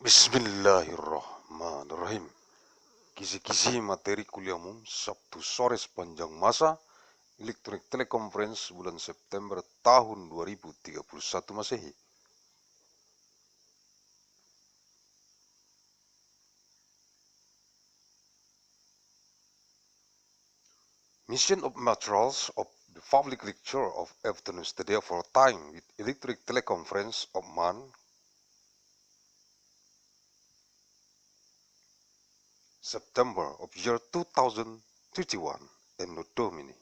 Bismillahirrahmanirrahim. Kisi-kisi materi kuliah umum Sabtu sore sepanjang masa elektronik teleconference bulan September tahun 2031 Masehi. Mission of materials of the public lecture of afternoon study for time with electric teleconference of MAN September of year 2031 ANNO DOMINI.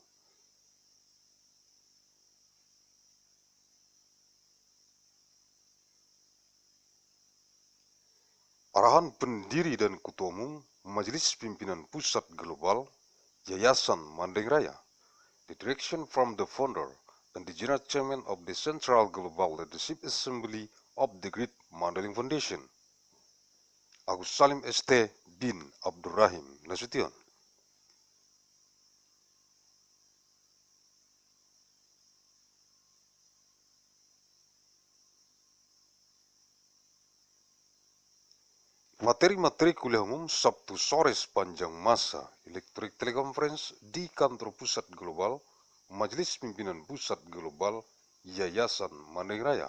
Arahan Pendiri dan Ketua Umum Majelis Pimpinan Pusat Global Yayasan Mandailing Raya. The direction from the founder and the General Chairman of the Central Global Leadership Assembly of the Great Mandailing Foundation, Agussalim St. bin Abdur Rahim Nasution. Materi-materi kuliah umum Sabtu sore sepanjang masa Electric Teleconference di Kantor Pusat Global Majelis Pimpinan Pusat Global Yayasan Mandailing Raya.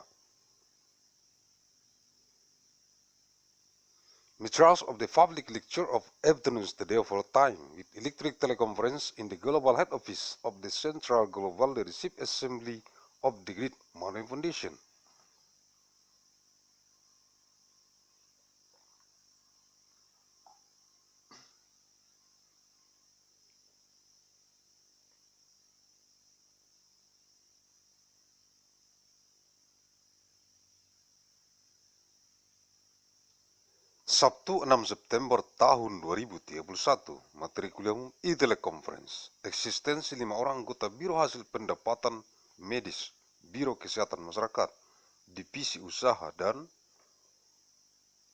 Materials of the public lecture of afternoon study for time with electric teleconference in the Global Head Office of the Central Global Leadership Assembly of the Great Mandailing Foundation. Sabtu 6 September tahun 2031, materi kuliah umum e-teleconference, eksistensi 5 orang anggota Biro Hasil Pendapatan Medis, Biro Kesehatan Masyarakat, Divisi Usaha dan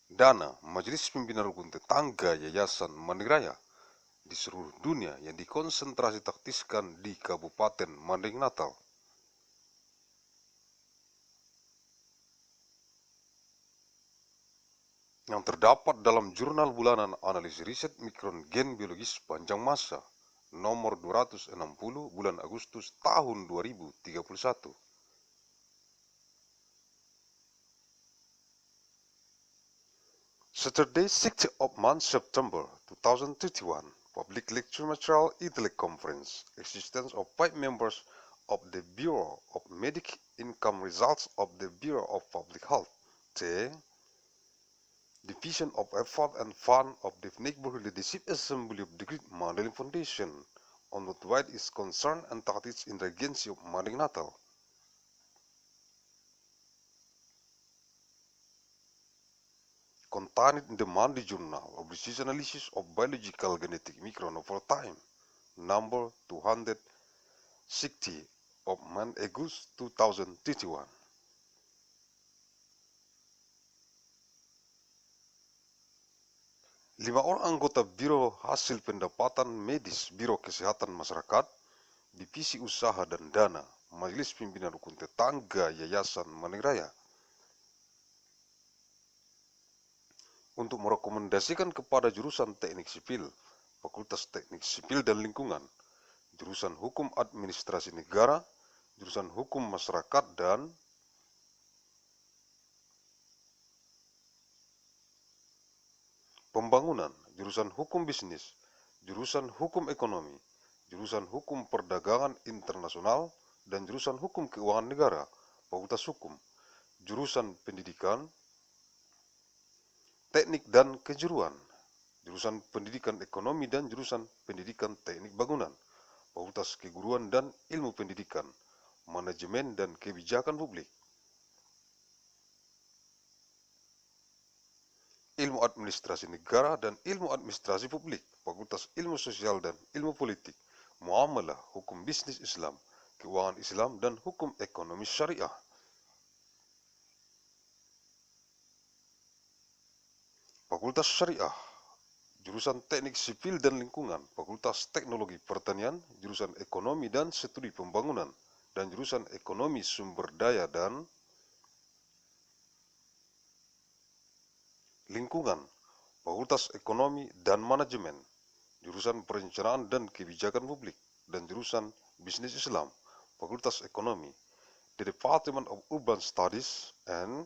Dana Majelis Pimpinan Rukun Tetangga Yayasan Mandailing Raya di seluruh dunia yang dikonsentrasi taktiskan di Kabupaten Mandailing Natal. Yang terdapat dalam jurnal bulanan analisis riset mikron gen biologis sepanjang masa nomor 260 bulan Agustus tahun 2031. Saturday 6th of month September 2031, public lecture material e-teleconference, existence of 5 members of the Bureau of Medical Income Results of the Bureau of Public Health, Division of Effort and Fund of the Neighborhood Leadership Assembly of the Great Mandailing Foundation on what wide is concerned and tactics in the Regency of Mandailing Natal. Contained in the Monday Journal of Research Analysis of Biological Genetic Micron over Time, number 260 of August 2031. Lima orang anggota Biro Hasil Pendapatan Medis, Biro Kesehatan Masyarakat, Divisi Usaha dan Dana, Majelis Pimpinan Rukun Tetangga Yayasan Mandailing Raya, untuk merekomendasikan kepada jurusan Teknik Sipil, Fakultas Teknik Sipil dan Lingkungan, jurusan Hukum Administrasi Negara, jurusan Hukum Masyarakat dan Pembangunan, jurusan Hukum Bisnis, jurusan Hukum Ekonomi, jurusan Hukum Perdagangan Internasional, dan jurusan Hukum Keuangan Negara, Fakultas Hukum, jurusan Pendidikan, Teknik dan Kejuruan, jurusan Pendidikan Ekonomi dan jurusan Pendidikan Teknik Bangunan, Fakultas Keguruan dan Ilmu Pendidikan, Manajemen dan Kebijakan Publik, Ilmu Administrasi Negara dan Ilmu Administrasi Publik, Fakultas Ilmu Sosial dan Ilmu Politik, Muamalah, Hukum Bisnis Islam, Keuangan Islam dan Hukum Ekonomi Syariah. Fakultas Syariah, jurusan Teknik Sipil dan Lingkungan, Fakultas Teknologi Pertanian, jurusan Ekonomi dan Studi Pembangunan, dan jurusan Ekonomi Sumber Daya dan Lingkungan, Fakultas Ekonomi dan Manajemen, jurusan Perencanaan dan Kebijakan Publik, dan jurusan Bisnis Islam, Fakultas Ekonomi, the Department of Urban Studies and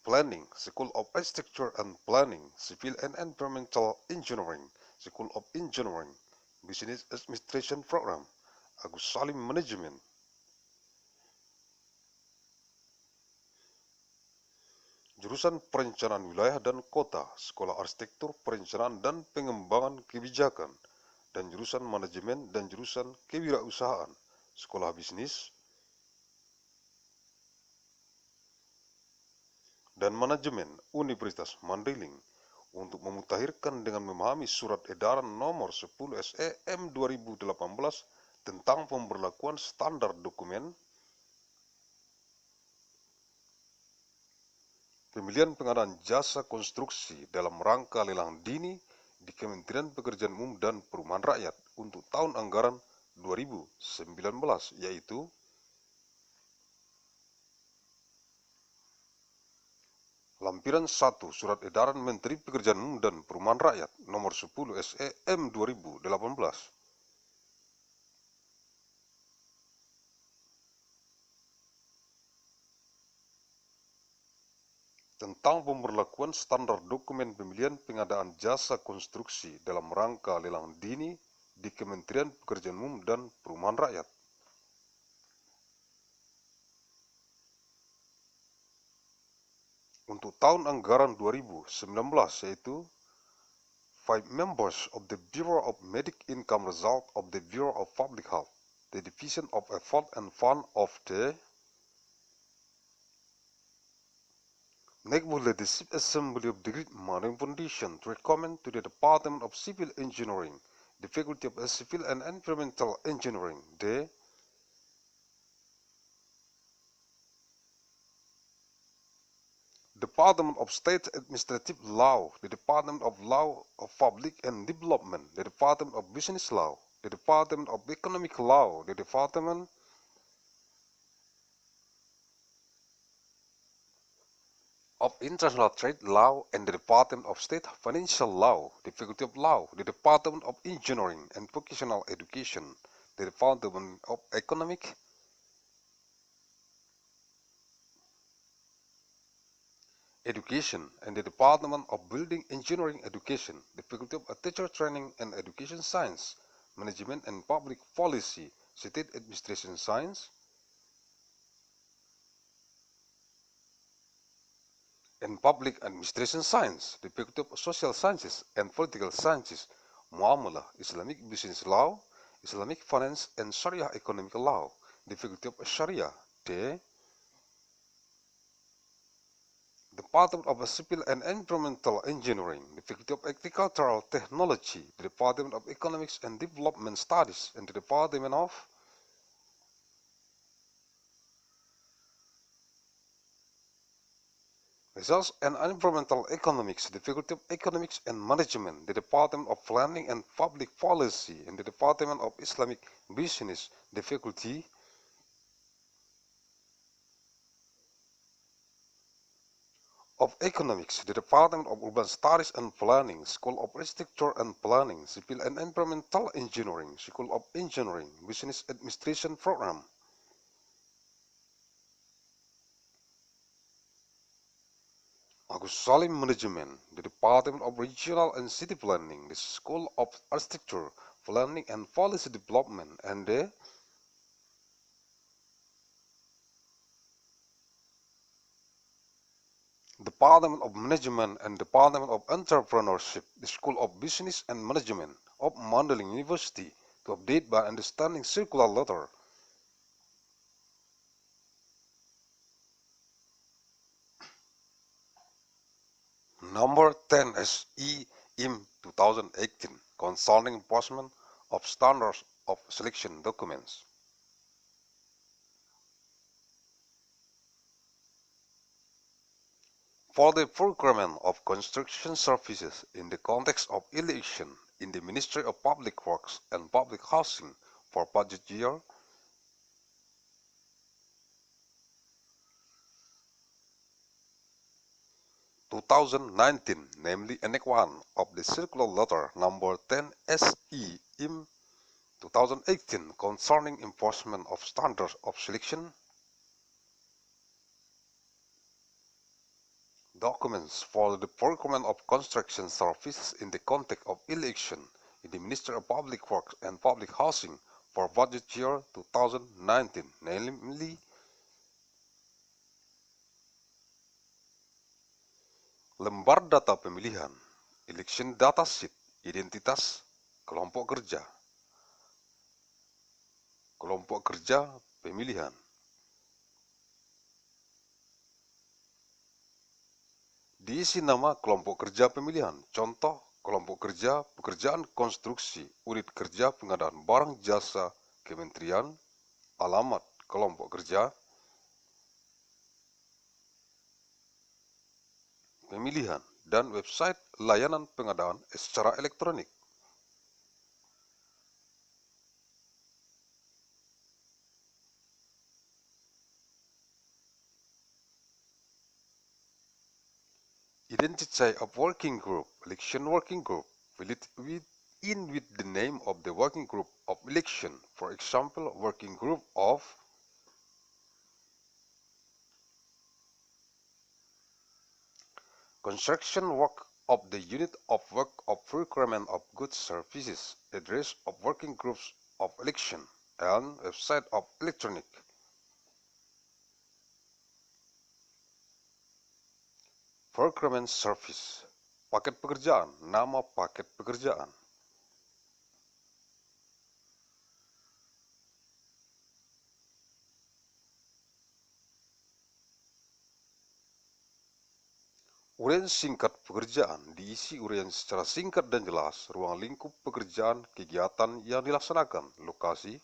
Planning, School of Architecture and Planning, Civil and Environmental Engineering, School of Engineering, Business Administration Program, Agussalim Management. Jurusan Perencanaan Wilayah dan Kota, Sekolah Arsitektur Perencanaan dan Pengembangan Kebijakan, dan jurusan Manajemen dan jurusan Kewirausahaan, Sekolah Bisnis dan Manajemen Universitas Mandailing, untuk memutakhirkan dengan memahami Surat Edaran Nomor 10 SEM 2018 tentang pemberlakuan standar dokumen pemilihan pengadaan jasa konstruksi dalam rangka lelang dini di Kementerian Pekerjaan Umum dan Perumahan Rakyat untuk tahun anggaran 2019, yaitu Lampiran 1 Surat Edaran Menteri Pekerjaan Umum dan Perumahan Rakyat Nomor 10 SEM 2018 tentang pemberlakuan standar dokumen pemilihan pengadaan jasa konstruksi dalam rangka lelang dini di Kementerian Pekerjaan Umum dan Perumahan Rakyat. Untuk tahun anggaran 2019, yaitu 5 members of the Bureau of Medic Income Result of the Bureau of Public Health, the Division of Effort and Fund of the Neighborhood Legislative Assembly of the Great Mountain Foundation to recommend to the Department of Civil Engineering, the Faculty of Civil and Environmental Engineering, the Department of State Administrative Law, the Department of Law of Public and Development, the Department of Business Law, the Department of Economic Law, the Department of International Trade Law, and the Department of State Financial Law, the Faculty of Law, the Department of Engineering and Vocational Education, the Department of Economic Education, and the Department of Building Engineering Education, the Faculty of Teacher Training and Education Science, Management and Public Policy, State Administration Science, and Public Administration Science, the Faculty of Social Sciences and Political Sciences, Muamalah, Islamic Business Law, Islamic Finance and Sharia Economic Law, the Faculty of Sharia, the Department of Civil and Environmental Engineering, the Faculty of Agricultural Technology, the Department of Economics and Development Studies, and the Department of Resource and Environmental Economics, the Faculty of Economics and Management, the Department of Planning and Public Policy, and the Department of Islamic Business, the Faculty of Economics, the Department of Urban Studies and Planning, School of Architecture and Planning, Civil and Environmental Engineering, School of Engineering, Business Administration Program. Agussalim Management, the Department of Regional and City Planning, the School of Architecture, Planning and Policy Development, and the Department of Management and Department of Entrepreneurship, the School of Business and Management of Mandailing University, to update by understanding circular letter number 10 SE IM 2018 concerning enforcement of standards of selection documents. For the procurement of construction services in the context of election in the Ministry of Public Works and Public Housing for budget year 2019 2019, namely Annex 1 of the Circular Letter number 10 SE IM 2018 concerning enforcement of standards of selection, documents for the procurement of construction services in the context of election in the Ministry of Public Works and Public Housing for budget year 2019, namely lembar data pemilihan, election data sheet, identitas kelompok kerja pemilihan, diisi nama kelompok kerja pemilihan, contoh kelompok kerja pekerjaan konstruksi, unit kerja pengadaan barang jasa kementerian, alamat kelompok kerja pemilihan, dan website layanan pengadaan secara elektronik. Identity of working group, election working group, fill it in with the name of the working group of election, for example, working group of construction work of the unit of work of procurement of goods services, address of working groups of election, and website of electronic. Procurement service, paket pekerjaan, nama paket pekerjaan. Uraian singkat pekerjaan, diisi uraian secara singkat dan jelas, ruang lingkup pekerjaan, kegiatan yang dilaksanakan, lokasi,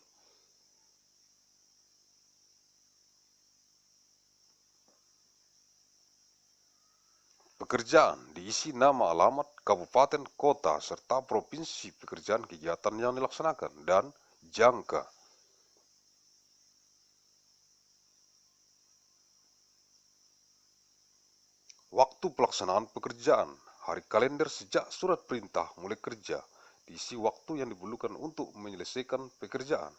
pekerjaan, diisi nama alamat, kabupaten, kota, serta provinsi pekerjaan kegiatan yang dilaksanakan, dan jangka. Waktu pelaksanaan pekerjaan, hari kalender sejak surat perintah mulai kerja, diisi waktu yang diperlukan untuk menyelesaikan pekerjaan.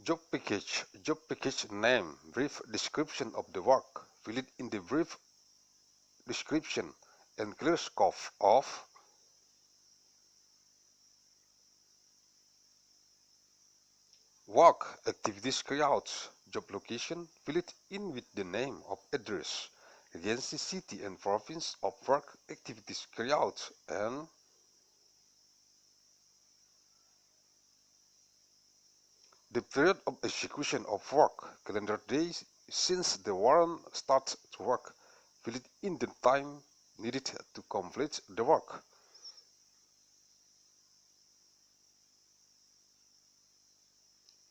Job package name, brief description of the work, fill it in the brief description and clear scope of work, activities carried, job location, fill it in with the name of address, agency, city and province of work, activities carried, and the period of execution of work, calendar days since the warrant starts to work, fill it in the time needed to complete the work.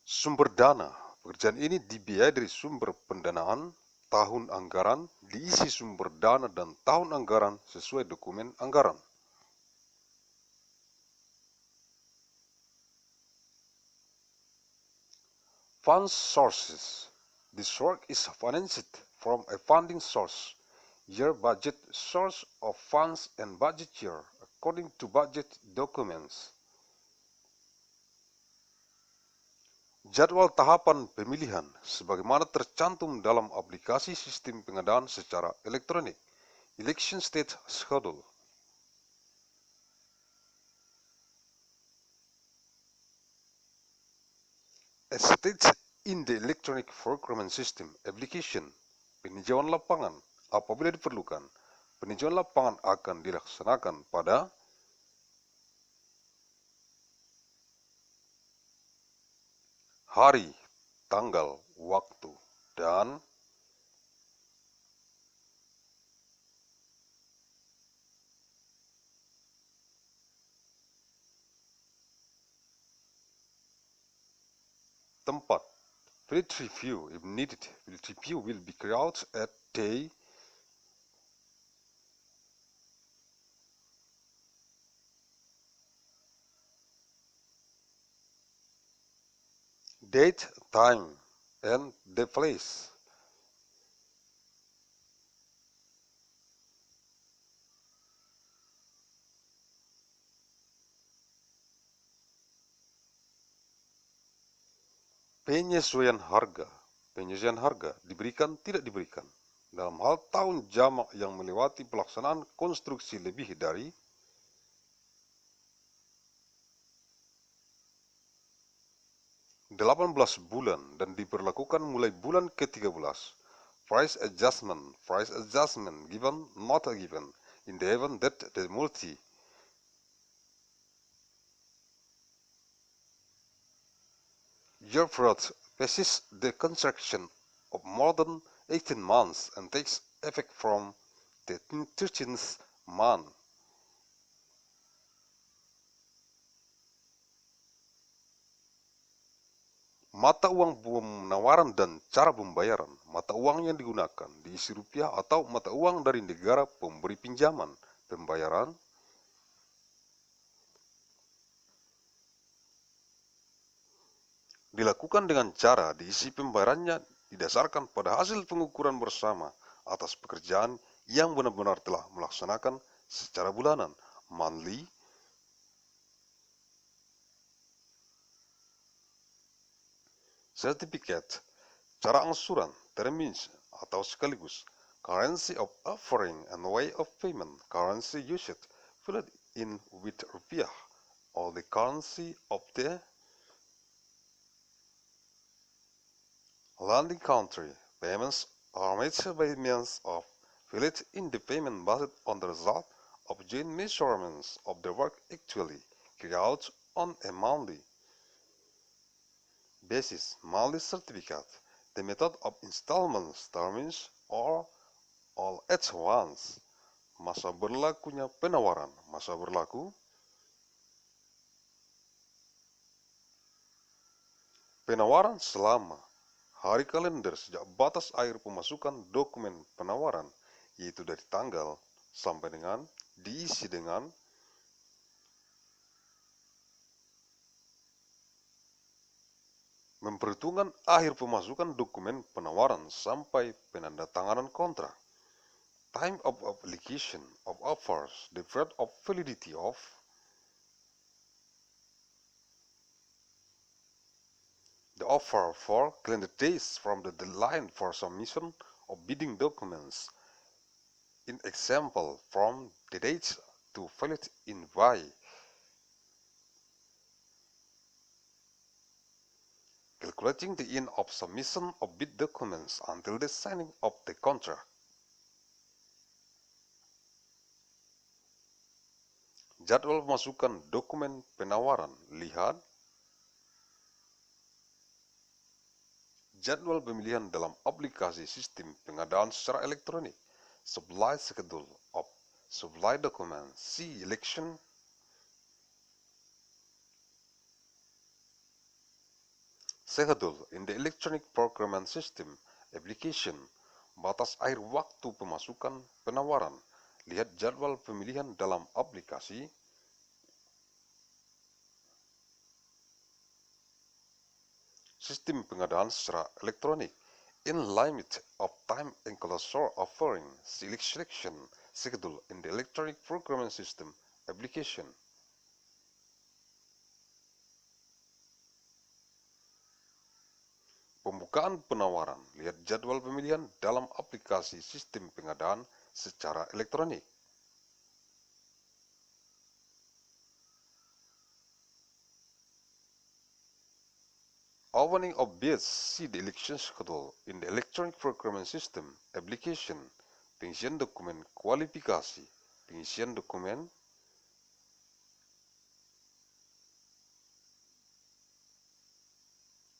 Sumber dana, pekerjaan ini dibiayai dari sumber pendanaan, tahun anggaran, diisi sumber dana dan tahun anggaran sesuai dokumen anggaran. Fund sources. This work is financed from a funding source, year budget, source of funds and budget year, according to budget documents. Jadwal tahapan pemilihan sebagaimana tercantum dalam aplikasi sistem pengadaan secara elektronik, Election State Schedule. As stated in the electronic procurement system application, peninjauan lapangan apabila diperlukan, peninjauan lapangan akan dilaksanakan pada hari, tanggal, waktu, dan tempat. Field review, if needed, field review will be carried out at day Date, time, and the place. Penyesuaian harga. Penyesuaian harga diberikan tidak diberikan. Dalam hal tahun jamak yang melewati pelaksanaan konstruksi lebih dari 18 bulan dan diberlakukan mulai bulan ke-13. Price adjustment given, not given, in the event that the multi-year project faces the construction of more than 18 months and takes effect from the 13th month. Mata uang penawaran dan cara pembayaran. Mata uang yang digunakan diisi rupiah atau mata uang dari negara pemberi pinjaman. Pembayaran dilakukan dengan cara diisi pembayarannya didasarkan pada hasil pengukuran bersama atas pekerjaan yang benar-benar telah melaksanakan secara bulanan, monthly. Certificate, cara angsuran, terms atau sekaligus, currency of offering and way of payment, currency used, filled in with rupiah, or the currency of the landing country. Payments are made by means of filled in the payment based on the result of joint measurements of the work actually carried out on a monthly basis. Monthly certificate, the method of installments, terms, or all at once. Masa berlakunya penawaran. Masa berlaku penawaran selama hari kalender sejak batas akhir pemasukan dokumen penawaran, yaitu dari tanggal sampai dengan diisi dengan memperhitungkan akhir pemasukan dokumen penawaran sampai penandatanganan kontrak. Time of application of offers, the period of validity of the offer for calendar days from the deadline for submission of bidding documents. In example, from the date to valid in by. Calculating the end of submission of bid documents until the signing of the contract. Jadwal pemasukan dokumen penawaran. Lihat jadwal pemilihan dalam aplikasi sistem pengadaan secara elektronik. Supply schedule of supply documents. See election. Schedule in the electronic procurement system application. Batas akhir waktu pemasukan penawaran. Lihat jadwal pemilihan dalam aplikasi. Sistem pengadaan secara elektronik. In limit of time enclosure offering. Selection schedule in the electronic procurement system application. Pembukaan penawaran. Lihat jadwal pemilihan dalam aplikasi sistem pengadaan secara elektronik. Opening of bids. See the election schedule in the electronic procurement system application. Pengisian dokumen kualifikasi. Pengisian dokumen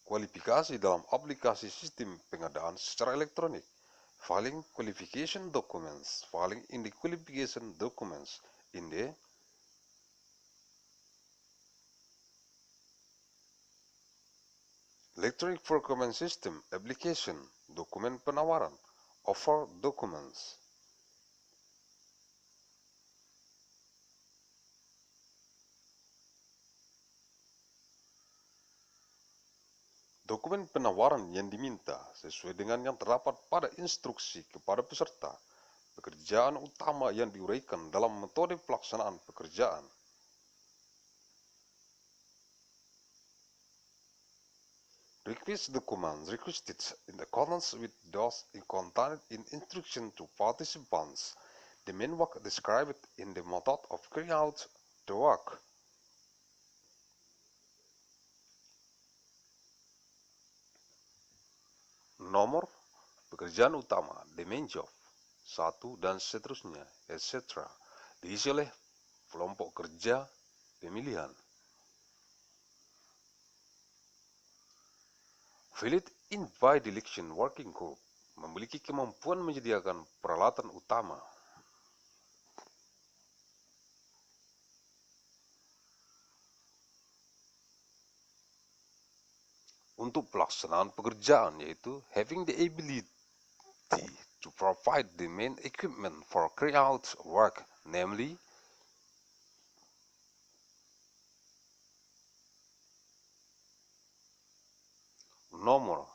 kualifikasi dalam aplikasi sistem pengadaan secara elektronik. Filing qualification documents. Filing in the qualification documents in the electronic procurement system application. Dokumen penawaran. Offer documents. Dokumen penawaran yang diminta sesuai dengan yang terdapat pada instruksi kepada peserta, pekerjaan utama yang diuraikan dalam metode pelaksanaan pekerjaan. Request documents requested in accordance with those contained in instruction to participants. The main work described in the method of carrying out the work. Nomor pekerjaan utama, the main job, 1 dan seterusnya, etc. diisi oleh kelompok kerja pemilihan. Valid in by the election working group memiliki kemampuan menyediakan peralatan utama. Untuk pelaksanaan pekerjaan, yaitu having the ability to provide the main equipment for carry out work, namely nomor,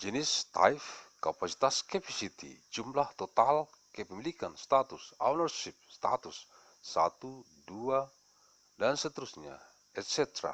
jenis, type, kapasitas, capacity, jumlah total, kepemilikan, status, ownership, status, 1, 2, dan seterusnya, etc.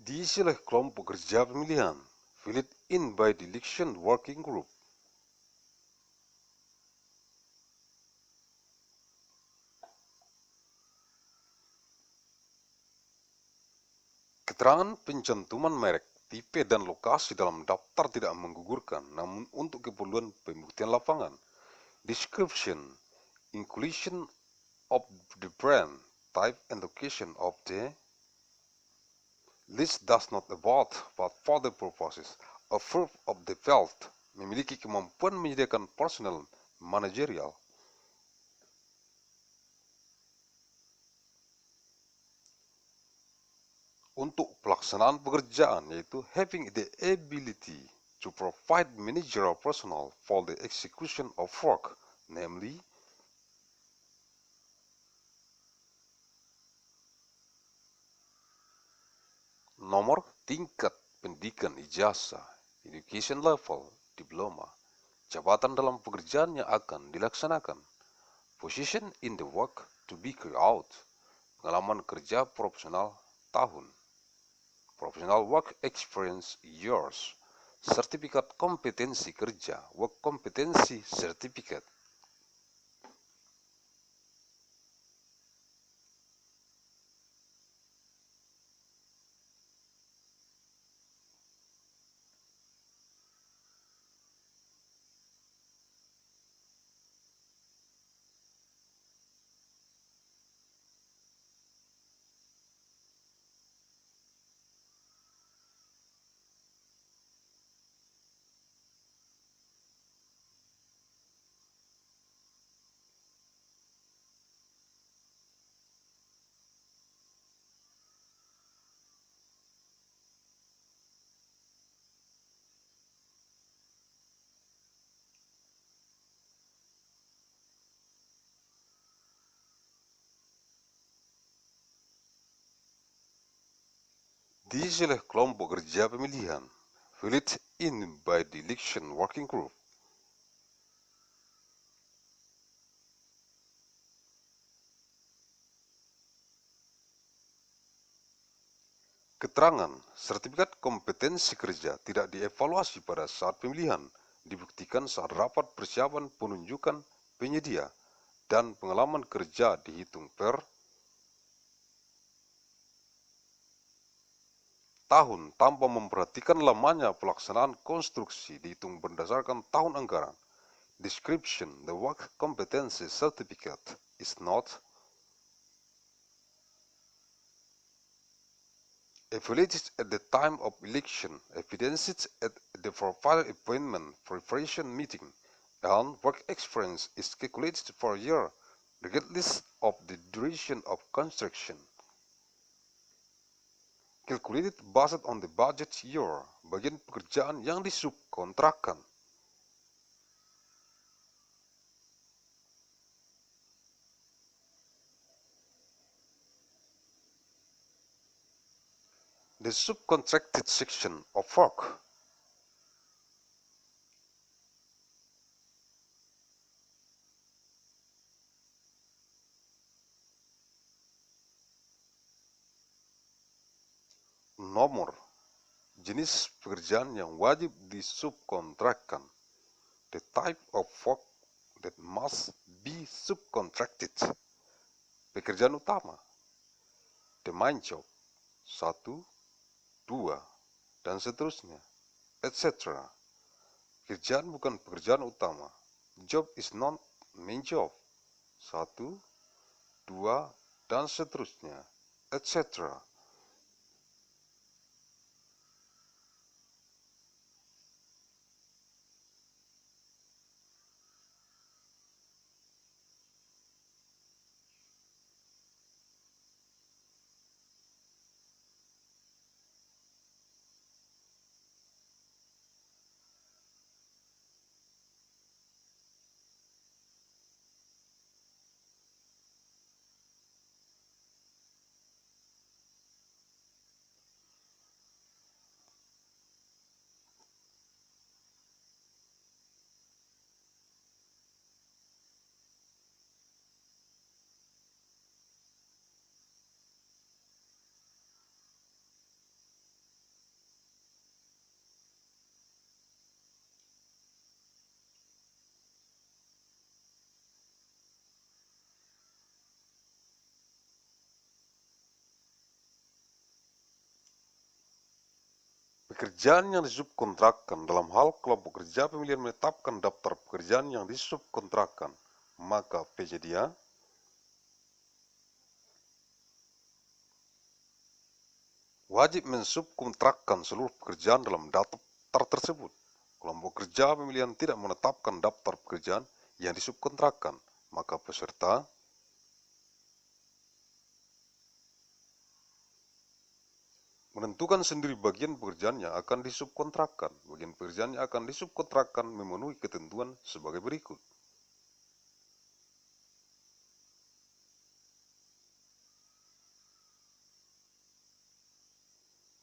Diisi oleh kelompok kerja pemilihan, filled in by the election working group. Keterangan pencantuman merek, tipe, dan lokasi dalam daftar tidak menggugurkan, namun untuk keperluan pembuktian lapangan. Description, inclusion of the brand, type, and location of the list does not about but for the purposes. A verb of the field memiliki kemampuan menyediakan personal managerial. Untuk pelaksanaan pekerjaan, yaitu having the ability to provide managerial personnel for the execution of work, namely nomor, tingkat pendidikan ijazah, education level, diploma, jabatan dalam pekerjaan yang akan dilaksanakan, position in the work to be carried out, pengalaman kerja profesional tahun, professional work experience years, sertifikat kompetensi kerja, work competency certificate. Diisi oleh kelompok kerja pemilihan, filled in by the election working group. Keterangan sertifikat kompetensi kerja tidak dievaluasi pada saat pemilihan, dibuktikan saat rapat persiapan penunjukan penyedia dan pengalaman kerja dihitung per tahun tanpa memperhatikan lamanya pelaksanaan konstruksi dihitung berdasarkan tahun anggaran. Description: the work competency certificate is not evaluated at the time of election, evidenced at the profile appointment preparation meeting, and work experience is calculated for a year, regardless of the duration of construction. Calculated based on the budget year, bagian pekerjaan yang disubkontrakkan. The subcontracted section of work. Nomor jenis pekerjaan yang wajib disubkontrakkan. The type of work that must be subcontracted. Pekerjaan utama. The main job. 1, 2, dan seterusnya, etc. Pekerjaan bukan pekerjaan utama. Job is not main job. 1, 2, dan seterusnya, etc. Pekerjaan yang disubkontrakkan dalam hal kelompok kerja pemilihan menetapkan daftar pekerjaan yang disubkontrakkan, maka penyedia wajib mensubkontrakkan seluruh pekerjaan dalam daftar tersebut. Kelompok kerja pemilihan tidak menetapkan daftar pekerjaan yang disubkontrakkan, maka peserta menentukan sendiri bagian pekerjaan yang akan disubkontrakkan. Bagian pekerjaan yang akan disubkontrakkan memenuhi ketentuan sebagai berikut.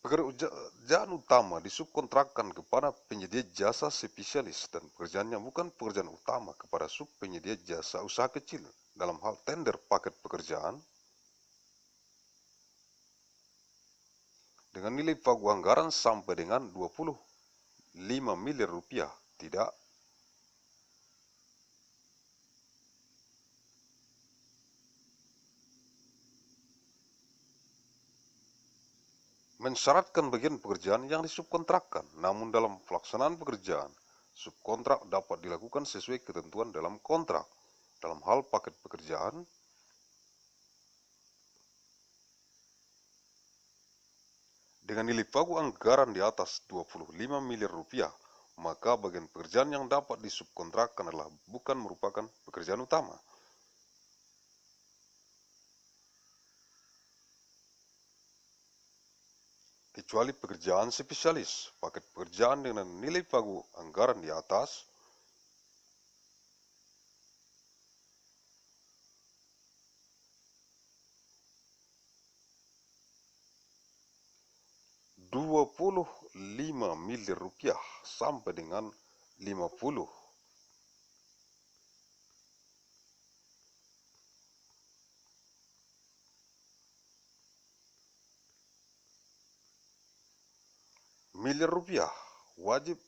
Pekerjaan utama disubkontrakkan kepada penyedia jasa spesialis dan pekerjaan yang bukan pekerjaan utama kepada subpenyedia jasa usaha kecil dalam hal tender paket pekerjaan dengan nilai pagu anggaran sampai dengan 25 miliar rupiah, tidak mensyaratkan bagian pekerjaan yang disubkontrakkan, namun dalam pelaksanaan pekerjaan, subkontrak dapat dilakukan sesuai ketentuan dalam kontrak. Dalam hal paket pekerjaan, dengan nilai pagu anggaran di atas 25 miliar rupiah, maka bagian pekerjaan yang dapat disubkontrakkan adalah bukan merupakan pekerjaan utama. Kecuali pekerjaan spesialis, paket pekerjaan dengan nilai pagu anggaran di atas 25 miliar rupiah sampai dengan 50. miliar rupiah wajib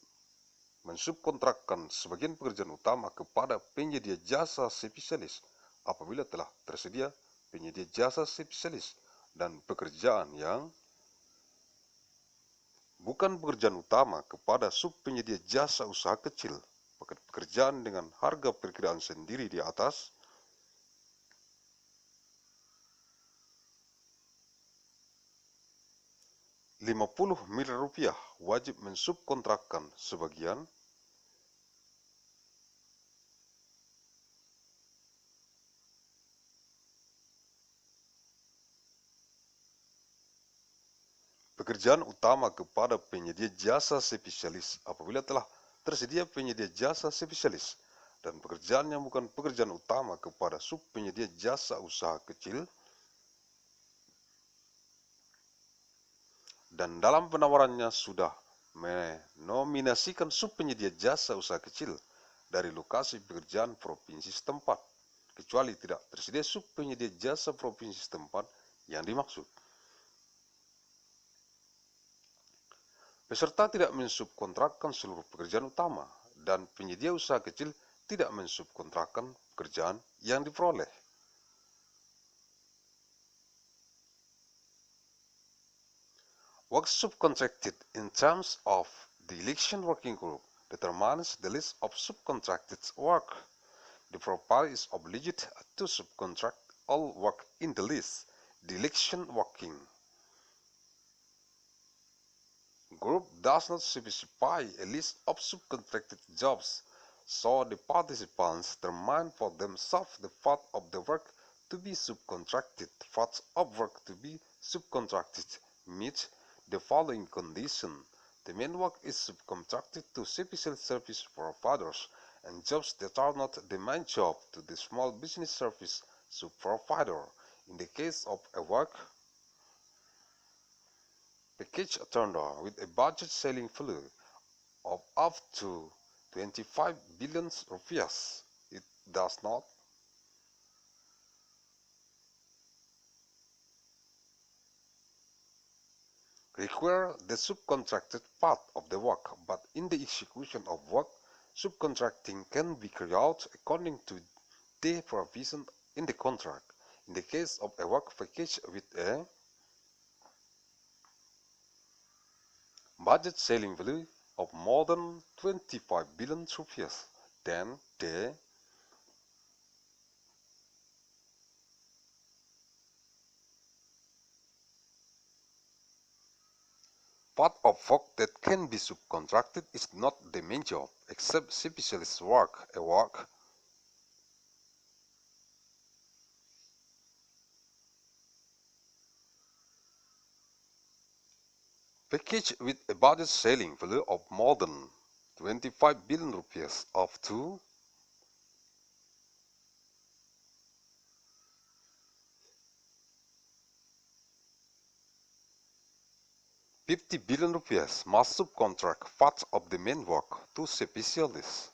mensubkontrakkan sebagian pekerjaan utama kepada penyedia jasa spesialis apabila telah tersedia penyedia jasa spesialis dan pekerjaan yang bukan pekerjaan utama kepada subpenyedia jasa usaha kecil, pekerjaan dengan harga perkiraan sendiri di atas 50 miliar rupiah wajib mensubkontrakkan sebagian pekerjaan utama kepada penyedia jasa spesialis apabila telah tersedia penyedia jasa spesialis dan pekerjaan yang bukan pekerjaan utama kepada subpenyedia jasa usaha kecil. Dan dalam penawarannya sudah menominasikan subpenyedia jasa usaha kecil dari lokasi pekerjaan provinsi setempat, kecuali tidak tersedia subpenyedia jasa provinsi setempat yang dimaksud. Peserta tidak mensubkontrakkan seluruh pekerjaan utama dan penyedia usaha kecil tidak mensubkontrakkan pekerjaan yang diperoleh. Work subcontracted in terms of the election working group determines the list of subcontracted work. The provider is obliged to subcontract all work in the list. The election working group does not specify a list of subcontracted jobs, so the participants determine for themselves the part of the work to be subcontracted. Parts of work to be subcontracted meet the following condition: the main work is subcontracted to special service providers and jobs that are not the main job to the small business service subprovider. In the case of a work package tender with a budget selling value of up to 25 billion rupiahs, it does not require the subcontracted part of the work, but in the execution of work, subcontracting can be carried out according to the provision in the contract. In the case of a work package with a budget selling value of more than 25 billion rupiahs, then the part of work that can be subcontracted is not the main job, except specialist work, a work package with a budget selling value of more than 25 billion rupiahs up to 50 billion rupiahs must subcontract parts of the main work to specialists.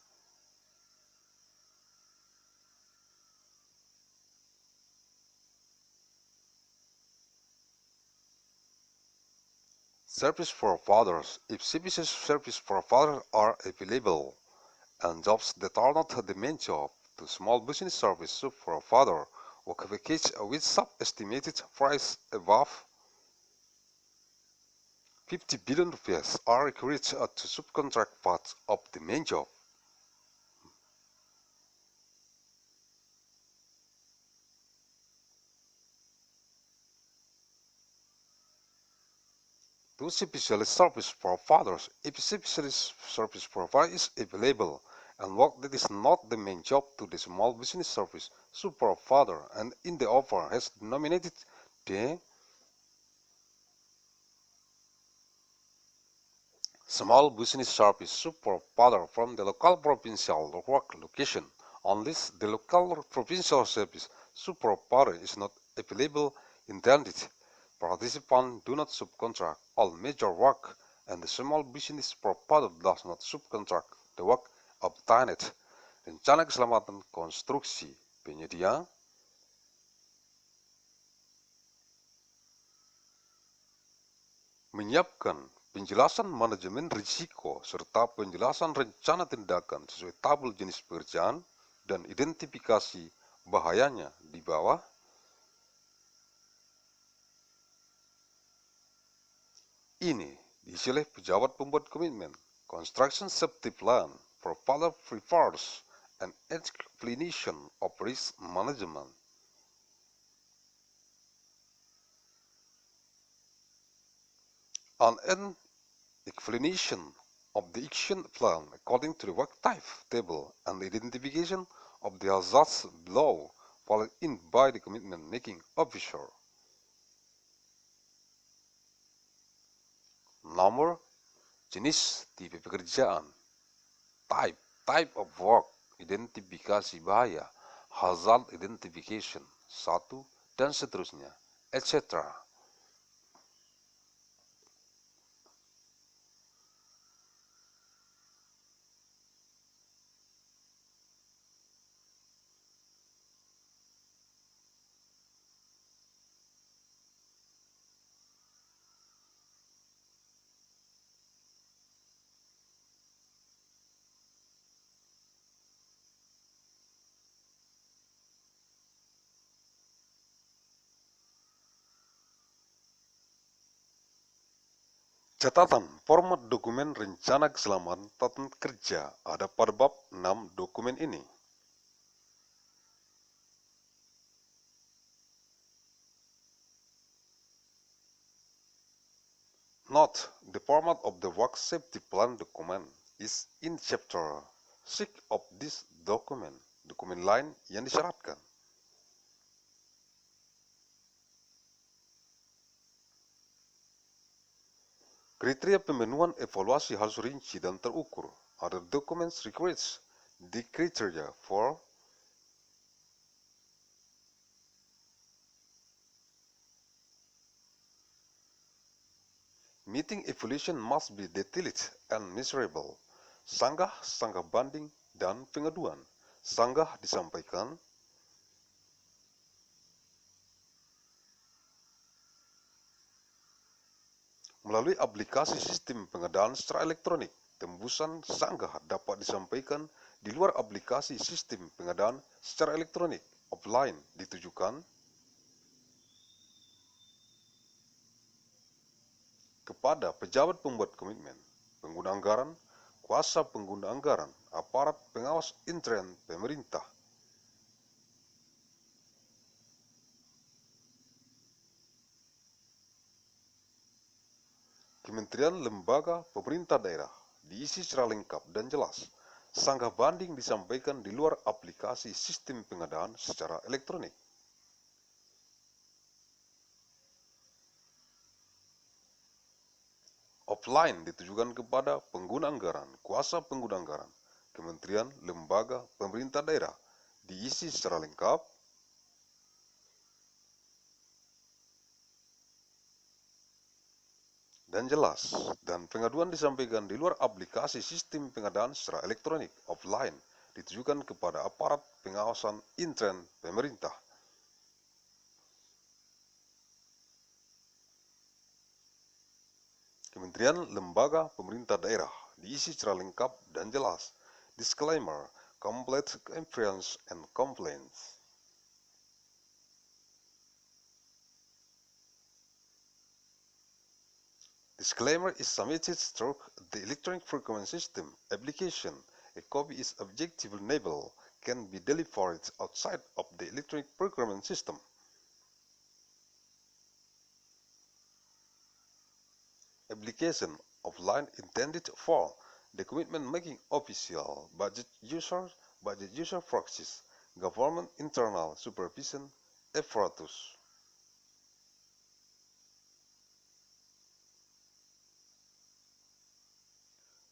Service providers. If specialist service providers are available and jobs that are not the main job to small business service provider work package with sub-estimated price above 50 billion rupiahs are required to subcontract parts of the main job. To specialist service providers, if specialist service provider is available and work that is not the main job to the small business service subprovider and in the offer has nominated the small business service subprovider from the local provincial work location, unless the local provincial service subprovider is not available, intended participants do not subcontract all major work and the small business provider does not subcontract the work obtained. Rencana keselamatan konstruksi penyedia menyiapkan penjelasan manajemen risiko, serta penjelasan rencana tindakan sesuai tabel jenis pekerjaan dan identifikasi bahayanya di bawah. Ini diisi oleh pejabat pembuat komitmen. Construction Safety Plan for Further Repairs and Explanation of Risk Management. An explanation of the action plan according to the work type table and the identification of the hazards below followed in by the commitment making officer. Nomor, jenis, tipe pekerjaan, type of work, identifikasi bahaya, hazard identification, 1, dan seterusnya, etc. Catatan format dokumen rencana keselamatan kerja ada pada bab 6 dokumen ini. Note, the format of the work safety plan document is in chapter 6 of this document, dokumen lain yang disyaratkan. Kriteria pemenuhan evaluasi harus rinci dan terukur. Other documents requires the criteria for meeting evaluation must be detailed and measurable. Sanggah banding, dan pengaduan. Sanggah disampaikan melalui aplikasi sistem pengadaan secara elektronik. Tembusan sanggah dapat disampaikan di luar aplikasi sistem pengadaan secara elektronik. Offline ditujukan kepada pejabat pembuat komitmen, pengguna anggaran, kuasa pengguna anggaran, aparat pengawas intern pemerintah, kementerian, lembaga, pemerintah daerah, diisi secara lengkap dan jelas. Sanggah banding disampaikan di luar aplikasi sistem pengadaan secara elektronik. Offline ditujukan kepada pengguna anggaran, kuasa pengguna anggaran, kementerian, lembaga, pemerintah daerah, diisi secara lengkap. Dan jelas, dan pengaduan disampaikan di luar aplikasi sistem pengadaan secara elektronik. Offline ditujukan kepada aparat pengawasan intern pemerintah. Kementerian, lembaga, pemerintah daerah, diisi secara lengkap dan jelas. Disclaimer, complete compliance and complaints. Disclaimer is submitted through the electronic procurement system application. A copy is objectively enabled, can be delivered outside of the electronic procurement system. Application offline intended for the commitment making official, budget user proxies, government internal supervision apparatus.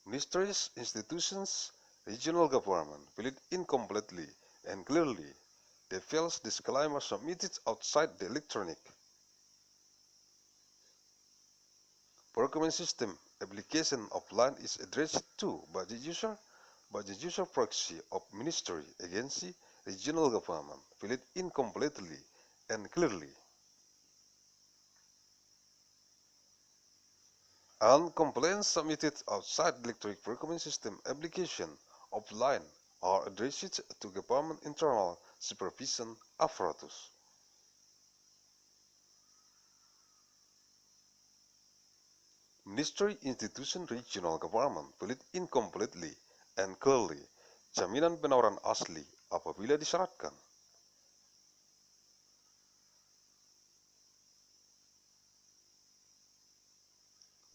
Ministries, institutions, regional government fill it incompletely and clearly. The false disclaimer submitted outside the electronic procurement system application offline is addressed to budget user proxy of ministry, agency, regional government. Fill it incompletely and clearly. and complaints submitted outside the electronic procurement system application of line are addressed to government internal supervision apparatus. Ministry institution regional government valid incompletely and clearly jaminan penawaran asli apabila disyaratkan.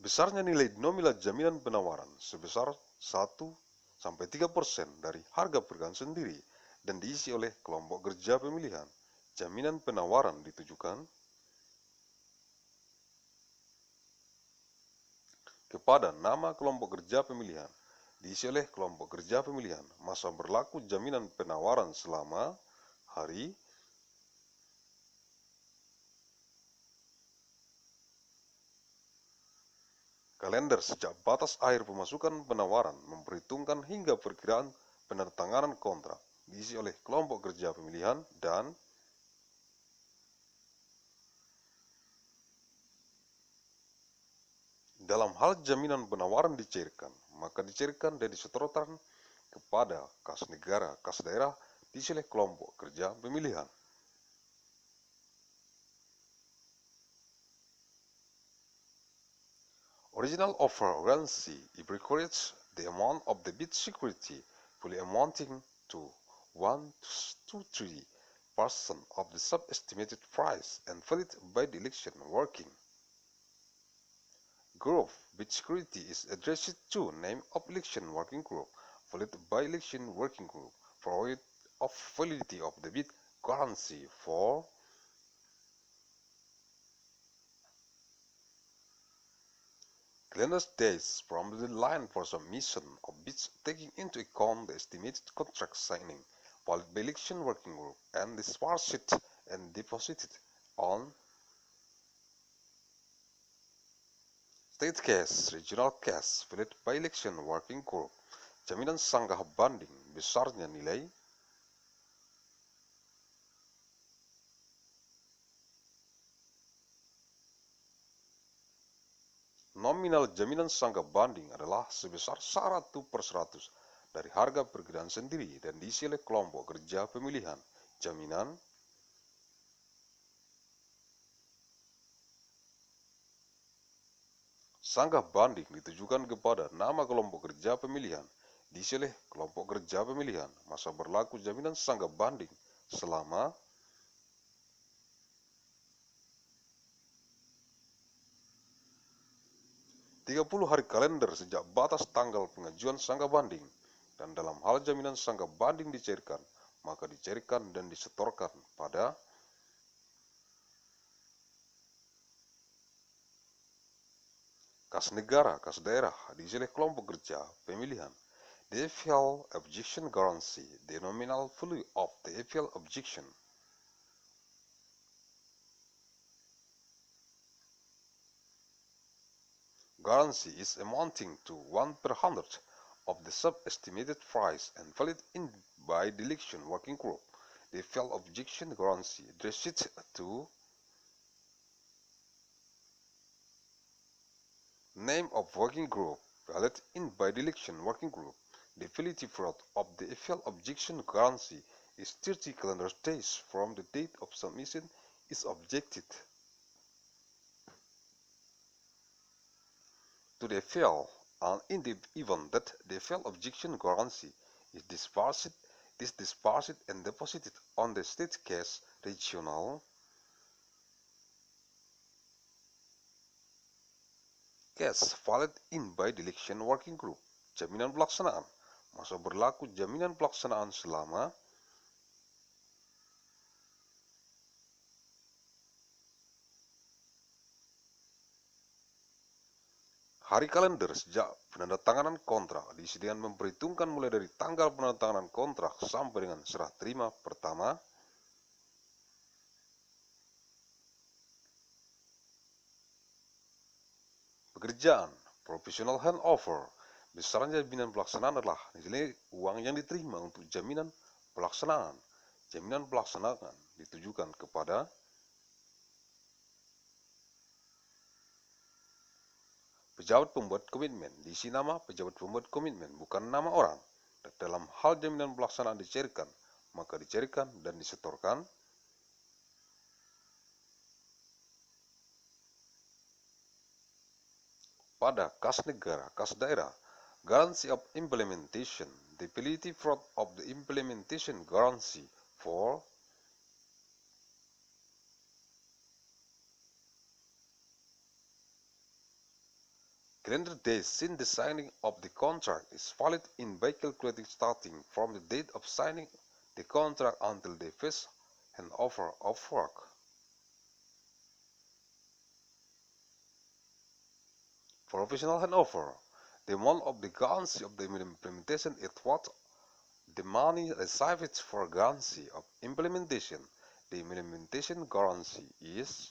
Besarnya nilai nominal jaminan penawaran sebesar 1-3% dari harga pergaulan sendiri dan diisi oleh kelompok kerja pemilihan. Jaminan penawaran ditujukan kepada nama kelompok kerja pemilihan, diisi oleh kelompok kerja pemilihan. Masa berlaku jaminan penawaran selama hari kalender sejak batas akhir pemasukan penawaran memperhitungkan hingga perkiraan penandatanganan kontrak, diisi oleh kelompok kerja pemilihan. Dan dalam hal jaminan penawaran dicairkan, maka dicairkan dan disetorkan kepada kas negara, kas daerah, diisi oleh kelompok kerja pemilihan. Original offer guarantee it requires the amount of the bid security fully amounting to 1-3% of the sub-estimated price and valid by the election working group. Bid security is addressed to name of election working group, valid by election working group, for of validity of the bid guarantee for calendar days from the line for submission of bids taking into account the estimated contract signing, valid by election working group, and dispersed and deposited on state cash, regional cash, valid by election working group. Jaminan sanggah banding besarnya nilai nominal jaminan sanggah banding adalah sebesar 100% dari harga perkiraan sendiri dan diisi oleh kelompok kerja pemilihan. Jaminan sanggah banding ditujukan kepada nama kelompok kerja pemilihan, diisi oleh kelompok kerja pemilihan. Masa berlaku jaminan sanggah banding selama 30 hari kalender sejak batas tanggal pengajuan sanggah banding, dan dalam hal jaminan sanggah banding dicairkan, maka dicairkan dan disetorkan pada kas negara, kas daerah, diisi oleh kelompok kerja pemilihan. The FL objection guarantee, the nominal value of the FL objection guarantee is amounting to 1/100 of the sub-estimated price and valid by the election working group. The FL objection guarantee addressed to name of working group, valid by the election working group. The validity period of the FL objection guarantee is 30 calendar days from the date of submission is objected to the FL, and in the event that the FL objection guarantee is dispersed and deposited on the state cash, regional cash, valid by the election working group. Jaminan pelaksanaan. Masa berlaku jaminan pelaksanaan selama hari kalender sejak penandatanganan kontrak, diisi dengan memperhitungkan mulai dari tanggal penandatanganan kontrak sampai dengan serah terima pertama. Pekerjaan professional handover, besarnya jaminan pelaksanaan adalah nilai uang yang diterima untuk jaminan pelaksanaan. Jaminan pelaksanaan ditujukan kepada pejabat pembuat komitmen, diisi nama pejabat pembuat komitmen, bukan nama orang. Dan dalam hal jaminan pelaksanaan dicairkan, maka dicairkan dan disetorkan pada kas negara, kas daerah. Guarantee of implementation, the ability of the implementation guarantee for calendar days since the signing of the contract is valid in by calculating starting from the date of signing the contract until the first handover of work. Provisional handover. The amount of the guarantee of the implementation is what the money received for guarantee of implementation. The implementation guarantee is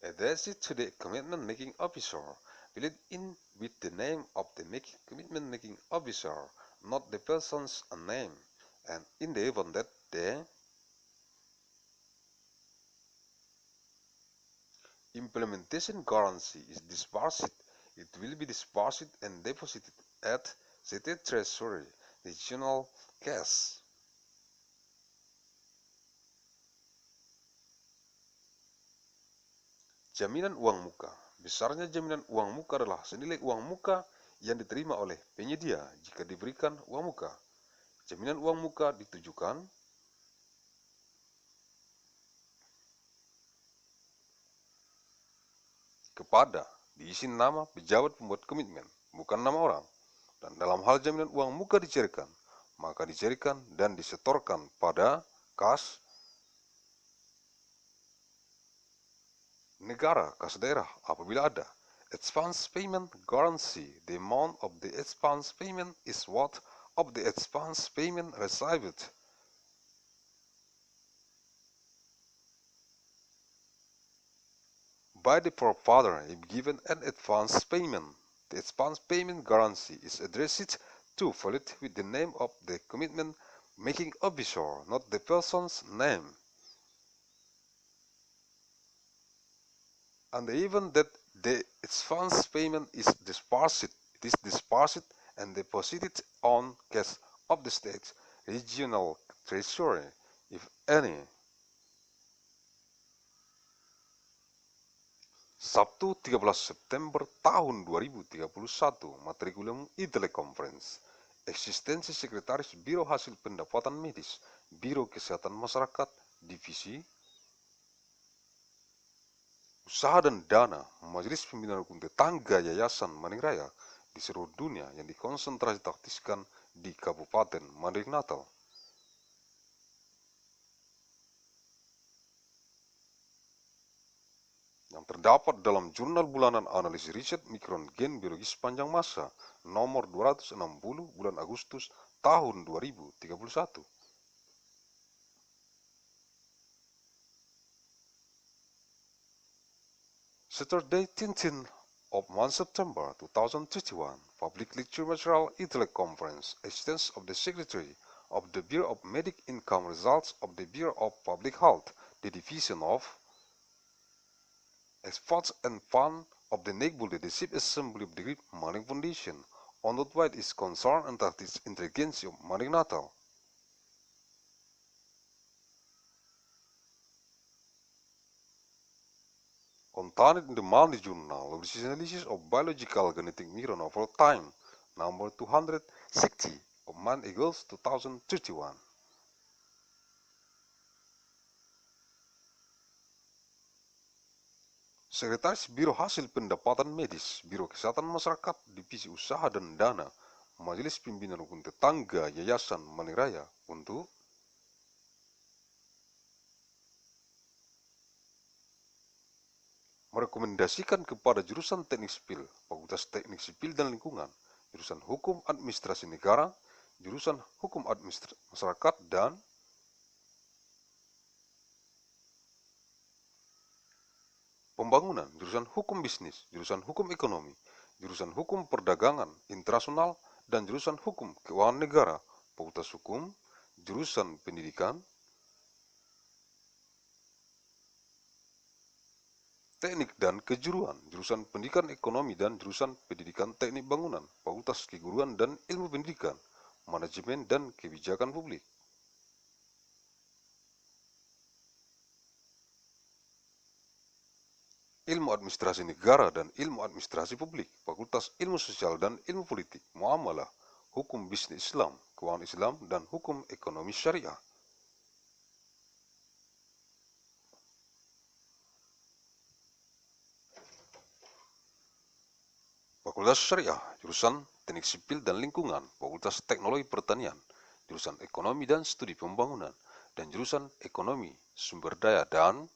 addressed to the commitment making officer, filled in with the name of the commitment making officer, not the person's name, and in the event that the implementation guarantee is disbursed, it will be disbursed and deposited at State Treasury Regional Cash. Jaminan uang muka. Besarnya jaminan uang muka adalah senilai uang muka yang diterima oleh penyedia jika diberikan uang muka. Jaminan uang muka ditujukan kepada diisi nama pejabat pembuat komitmen, bukan nama orang. Dan dalam hal jaminan uang muka dicairkan, maka dicairkan dan disetorkan pada kas negara, kas daerah apabila ada. Advance payment guarantee. The amount of the advance payment is what of the advance payment received by the provider if given an advance payment. The advance payment guarantee is addressed to valid with the name of the commitment making officer, not the person's name. And even that the advance payment is disbursed, it is disbursed and deposited on cash of the state regional treasury, if any. Sabtu 13 September tahun 2031, materi kuliah Teleconference. Eksistensi Sekretaris Biro Hasil Pendapatan Medis, Biro Kesehatan Masyarakat, Divisi Usaha dan Dana, Majelis Pimpinan Hukum Tetangga Yayasan Raya di seluruh dunia yang dikonsentrasi taktiskan di Kabupaten Mandailing Natal. Yang terdapat dalam Jurnal Bulanan Analisis Riset Mikron Gen Biologi Sepanjang Masa nomor 260 bulan Agustus tahun 2031. Saturday 13 of 1 September 2021, public lecture material Teleconference, assistance of the Secretary of the Bureau of Medical Income results of the Bureau of Public Health, the Division of Experts and Fund of the NECBUL, the Chief Assembly of the Great Mandailing Foundation, on what wide is concerned and that is intelligence of Mandailing Natal. Contained in the Mandailing Journal of the Analysis of Biological Genetic Neuron over Time, number 260 of Man Eagles 2031. Sekretaris Biro Hasil Pendapatan Medis, Biro Kesehatan Masyarakat, Divisi Usaha dan Dana, Majelis Pimpinan Hukum Tetangga Yayasan Raya untuk merekomendasikan kepada jurusan Teknik Sipil, Fakultas Teknik Sipil dan Lingkungan, jurusan Hukum Administrasi Negara, jurusan Hukum Administrasi Masyarakat dan Pembangunan, jurusan Hukum Bisnis, jurusan Hukum Ekonomi, jurusan Hukum Perdagangan Internasional dan jurusan Hukum Keuangan Negara, Fakultas Hukum, jurusan Pendidikan, Teknik dan Kejuruan, jurusan Pendidikan Ekonomi dan jurusan Pendidikan Teknik Bangunan, Fakultas Keguruan dan Ilmu Pendidikan, Manajemen dan Kebijakan Publik. Ilmu Administrasi Negara dan Ilmu Administrasi Publik, Fakultas Ilmu Sosial dan Ilmu Politik, Muamalah, Hukum Bisnis Islam, Keuangan Islam, dan Hukum Ekonomi Syariah. Fakultas Syariah, jurusan Teknik Sipil dan Lingkungan, Fakultas Teknologi Pertanian, jurusan Ekonomi dan Studi Pembangunan, dan jurusan Ekonomi, Sumber Daya dan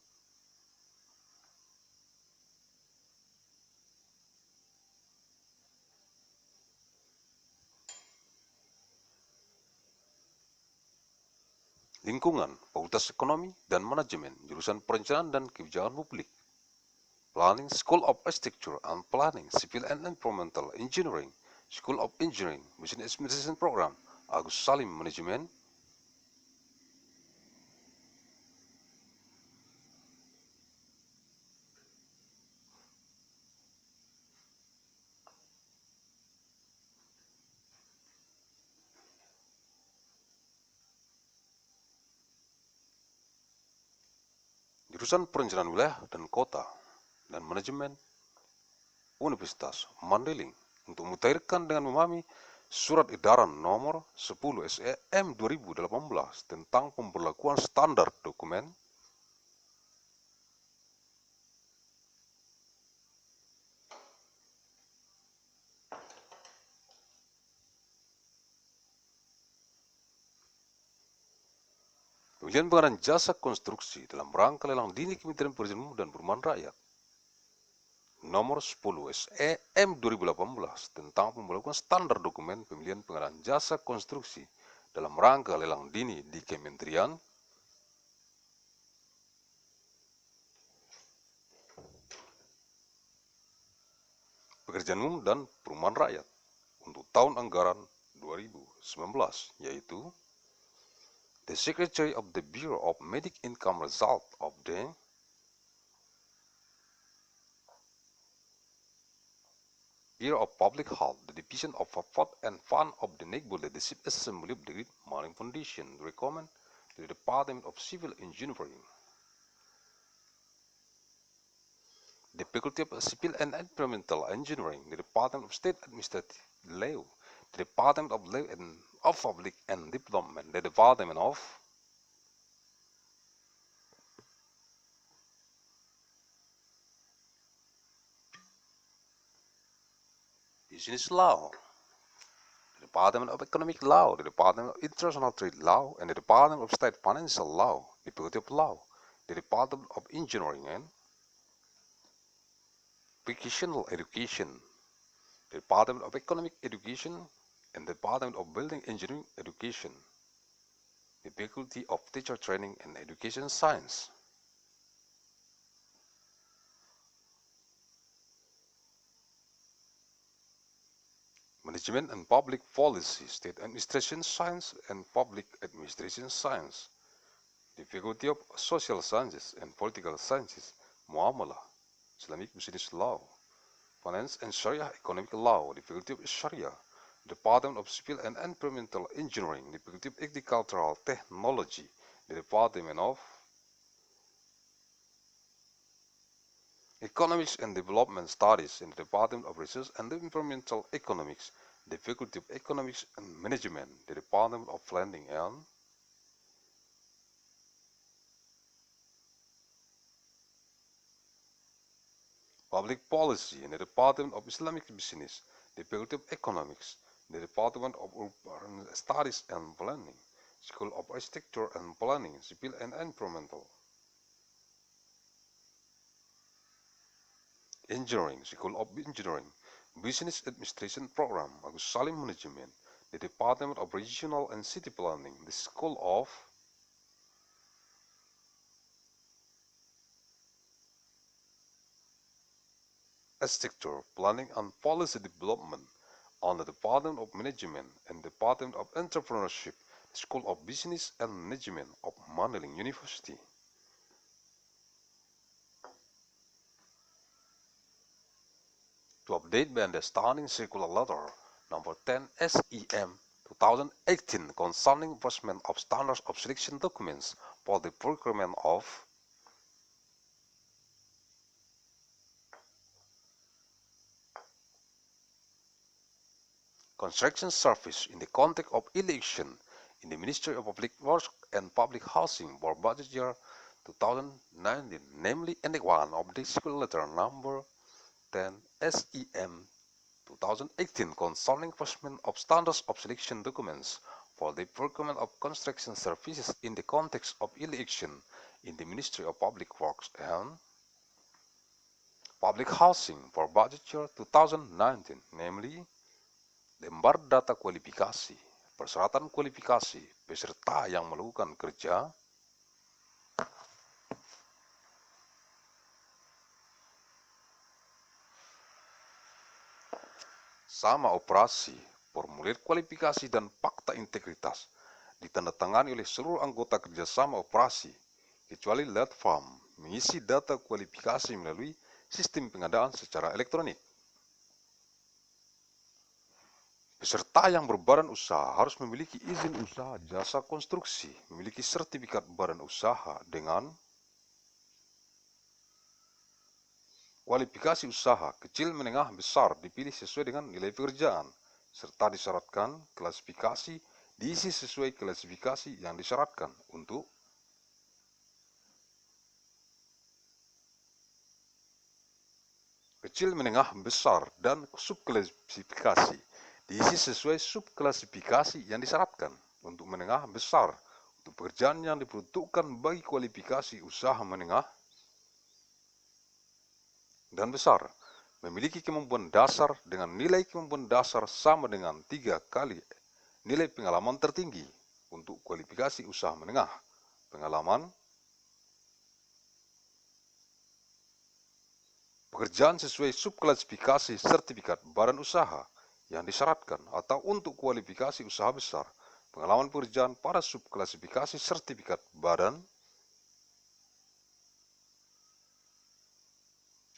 Lingkungan, Fakultas Ekonomi dan Manajemen, jurusan Perencanaan dan Kebijakan Publik. Planning, School of Architecture and Planning, Civil and Environmental Engineering, School of Engineering, Business Administration Program, Agussalim Manajemen. Jurusan Perencanaan Wilayah dan Kota dan Manajemen Universitas Mandailing untuk mutairkan dengan memahami Surat Edaran Nomor 10 SEM 2018 tentang pemberlakuan standar dokumen pemilihan pengadaan jasa konstruksi dalam rangka lelang dini Kementerian Pekerjaan Umum dan Perumahan Rakyat Nomor 10 SEM 2018 tentang pemberlakuan standar dokumen pemilihan pengadaan jasa konstruksi dalam rangka lelang dini di Kementerian Pekerjaan Umum dan Perumahan Rakyat untuk tahun anggaran 2019, yaitu the Secretary of the Bureau of Medic Income Result of the Bureau of Public Health, the Division of Afford and Fund of the Neighbor Leadership Assembly of the Great Marine Foundation, recommend to the Department of Civil Engineering, the Faculty of Civil and Environmental Engineering, the Department of State Administrative Law, the Department of Law and of Public and Development, the Department of Business Law, the Department of Economic Law, the Department of International Trade Law, and the Department of State Financial Law, the Faculty of Law, the Department of Engineering and Vocational Education, the Department of Economic Education, and the Department of Building Engineering Education, the Faculty of Teacher Training and Education Science. Management and Public Policy, State Administration Science and Public Administration Science, the Faculty of Social Sciences and Political Sciences, Muamalah, Islamic Business Law, Finance and Sharia Economic Law, the Faculty of Sharia, Department of Civil and Environmental Engineering, the Faculty of Agricultural Technology, the Department of Economics and Development Studies, and the Department of Research and Environmental Economics, the Faculty of Economics and Management, the Department of Planning and Public Policy, and the Department of Islamic Business, the Faculty of Economics, the Department of Urban Studies and Planning, School of Architecture and Planning, Civil and Environmental Engineering, School of Engineering, Business Administration Program, Agussalim Management, the Department of Regional and City Planning, the School of Architecture, Planning and Policy Development under the Department of Management and Department of Entrepreneurship, School of Business and Management of Mandailing University. To update the understanding circular letter number 10 SEM 2018 concerning enforcement of standards of selection documents for the procurement of construction service in the context of election in the Ministry of Public Works and Public Housing for budget year 2019, namely Annex 1 of the circular letter number 10 SEM 2018 concerning enforcement of standards of selection documents for the procurement of construction services in the context of election in the Ministry of Public Works and Public Housing for budget year 2019, namely lembar data kualifikasi, persyaratan kualifikasi peserta yang melakukan kerja, sama operasi, formulir kualifikasi dan fakta integritas ditandatangani oleh seluruh anggota kerjasama operasi, kecuali lead form mengisi data kualifikasi melalui sistem pengadaan secara elektronik. Peserta yang berbadan usaha harus memiliki izin usaha jasa konstruksi, memiliki sertifikat badan usaha dengan kualifikasi usaha kecil, menengah, besar dipilih sesuai dengan nilai pekerjaan, serta disyaratkan klasifikasi diisi sesuai klasifikasi yang disyaratkan untuk kecil, menengah, besar, dan subklasifikasi diisi sesuai subklasifikasi yang disyaratkan untuk menengah, besar, untuk pekerjaan yang diperuntukkan bagi kualifikasi usaha menengah dan besar, memiliki kemampuan dasar dengan nilai kemampuan dasar sama dengan 3 kali nilai pengalaman tertinggi. Untuk kualifikasi usaha menengah, pengalaman pekerjaan sesuai subklasifikasi sertifikat badan usaha yang disyaratkan, atau untuk kualifikasi usaha besar, pengalaman pekerjaan pada subklasifikasi sertifikat badan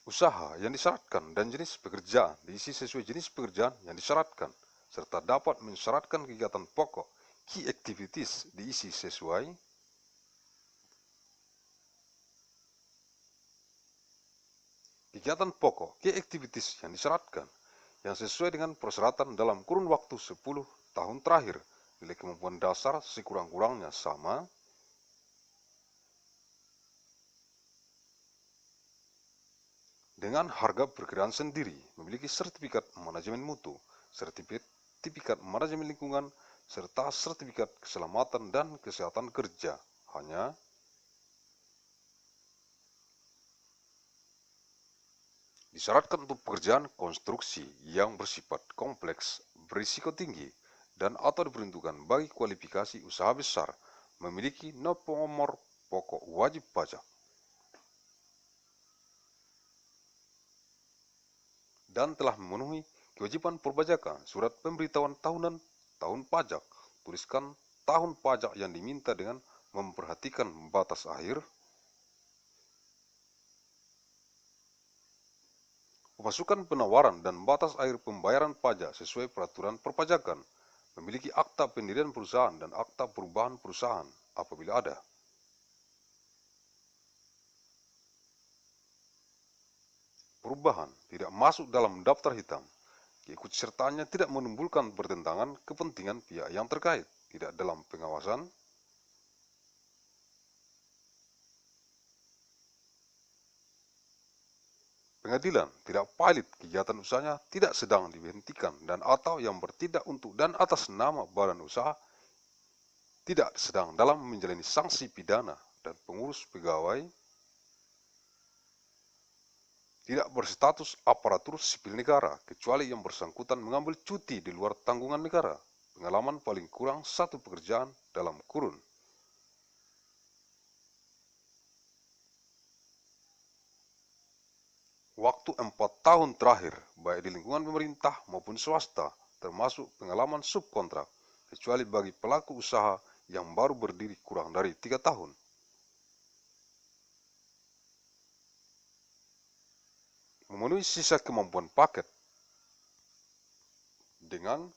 usaha yang disyaratkan, dan jenis pekerjaan diisi sesuai jenis pekerjaan yang disyaratkan, serta dapat mensyaratkan kegiatan pokok key activities diisi sesuai kegiatan pokok key activities yang disyaratkan, yang sesuai dengan persyaratan dalam kurun waktu 10 tahun terakhir, nilai kemampuan dasar sekurang-kurangnya sama dengan harga perkiraan sendiri, memiliki sertifikat manajemen mutu, sertifikat manajemen lingkungan, serta sertifikat keselamatan dan kesehatan kerja. Hanya disyaratkan untuk pekerjaan konstruksi yang bersifat kompleks, berisiko tinggi, dan atau diperuntukkan bagi kualifikasi usaha besar, memiliki nomor pokok wajib pajak, dan telah memenuhi kewajiban perpajakan surat pemberitahuan tahunan tahun pajak, tuliskan tahun pajak yang diminta dengan memperhatikan batas akhir pemasukan penawaran dan batas akhir pembayaran pajak sesuai peraturan perpajakan, memiliki akta pendirian perusahaan dan akta perubahan perusahaan apabila ada. Perubahan tidak masuk dalam daftar hitam, keikutsertaannya tidak menimbulkan pertentangan kepentingan pihak yang terkait, tidak dalam pengawasan, pengadilan, tidak valid, kegiatan usahanya tidak sedang dihentikan dan atau yang bertindak untuk dan atas nama badan usaha tidak sedang dalam menjalani sanksi pidana, dan pengurus pegawai tidak berstatus aparatur sipil negara kecuali yang bersangkutan mengambil cuti di luar tanggungan negara, pengalaman paling kurang 1 pekerjaan dalam kurun waktu 4 tahun terakhir, baik di lingkungan pemerintah maupun swasta, termasuk pengalaman subkontrak, kecuali bagi pelaku usaha yang baru berdiri kurang dari 3 tahun. Memenuhi sisa kemampuan paket dengan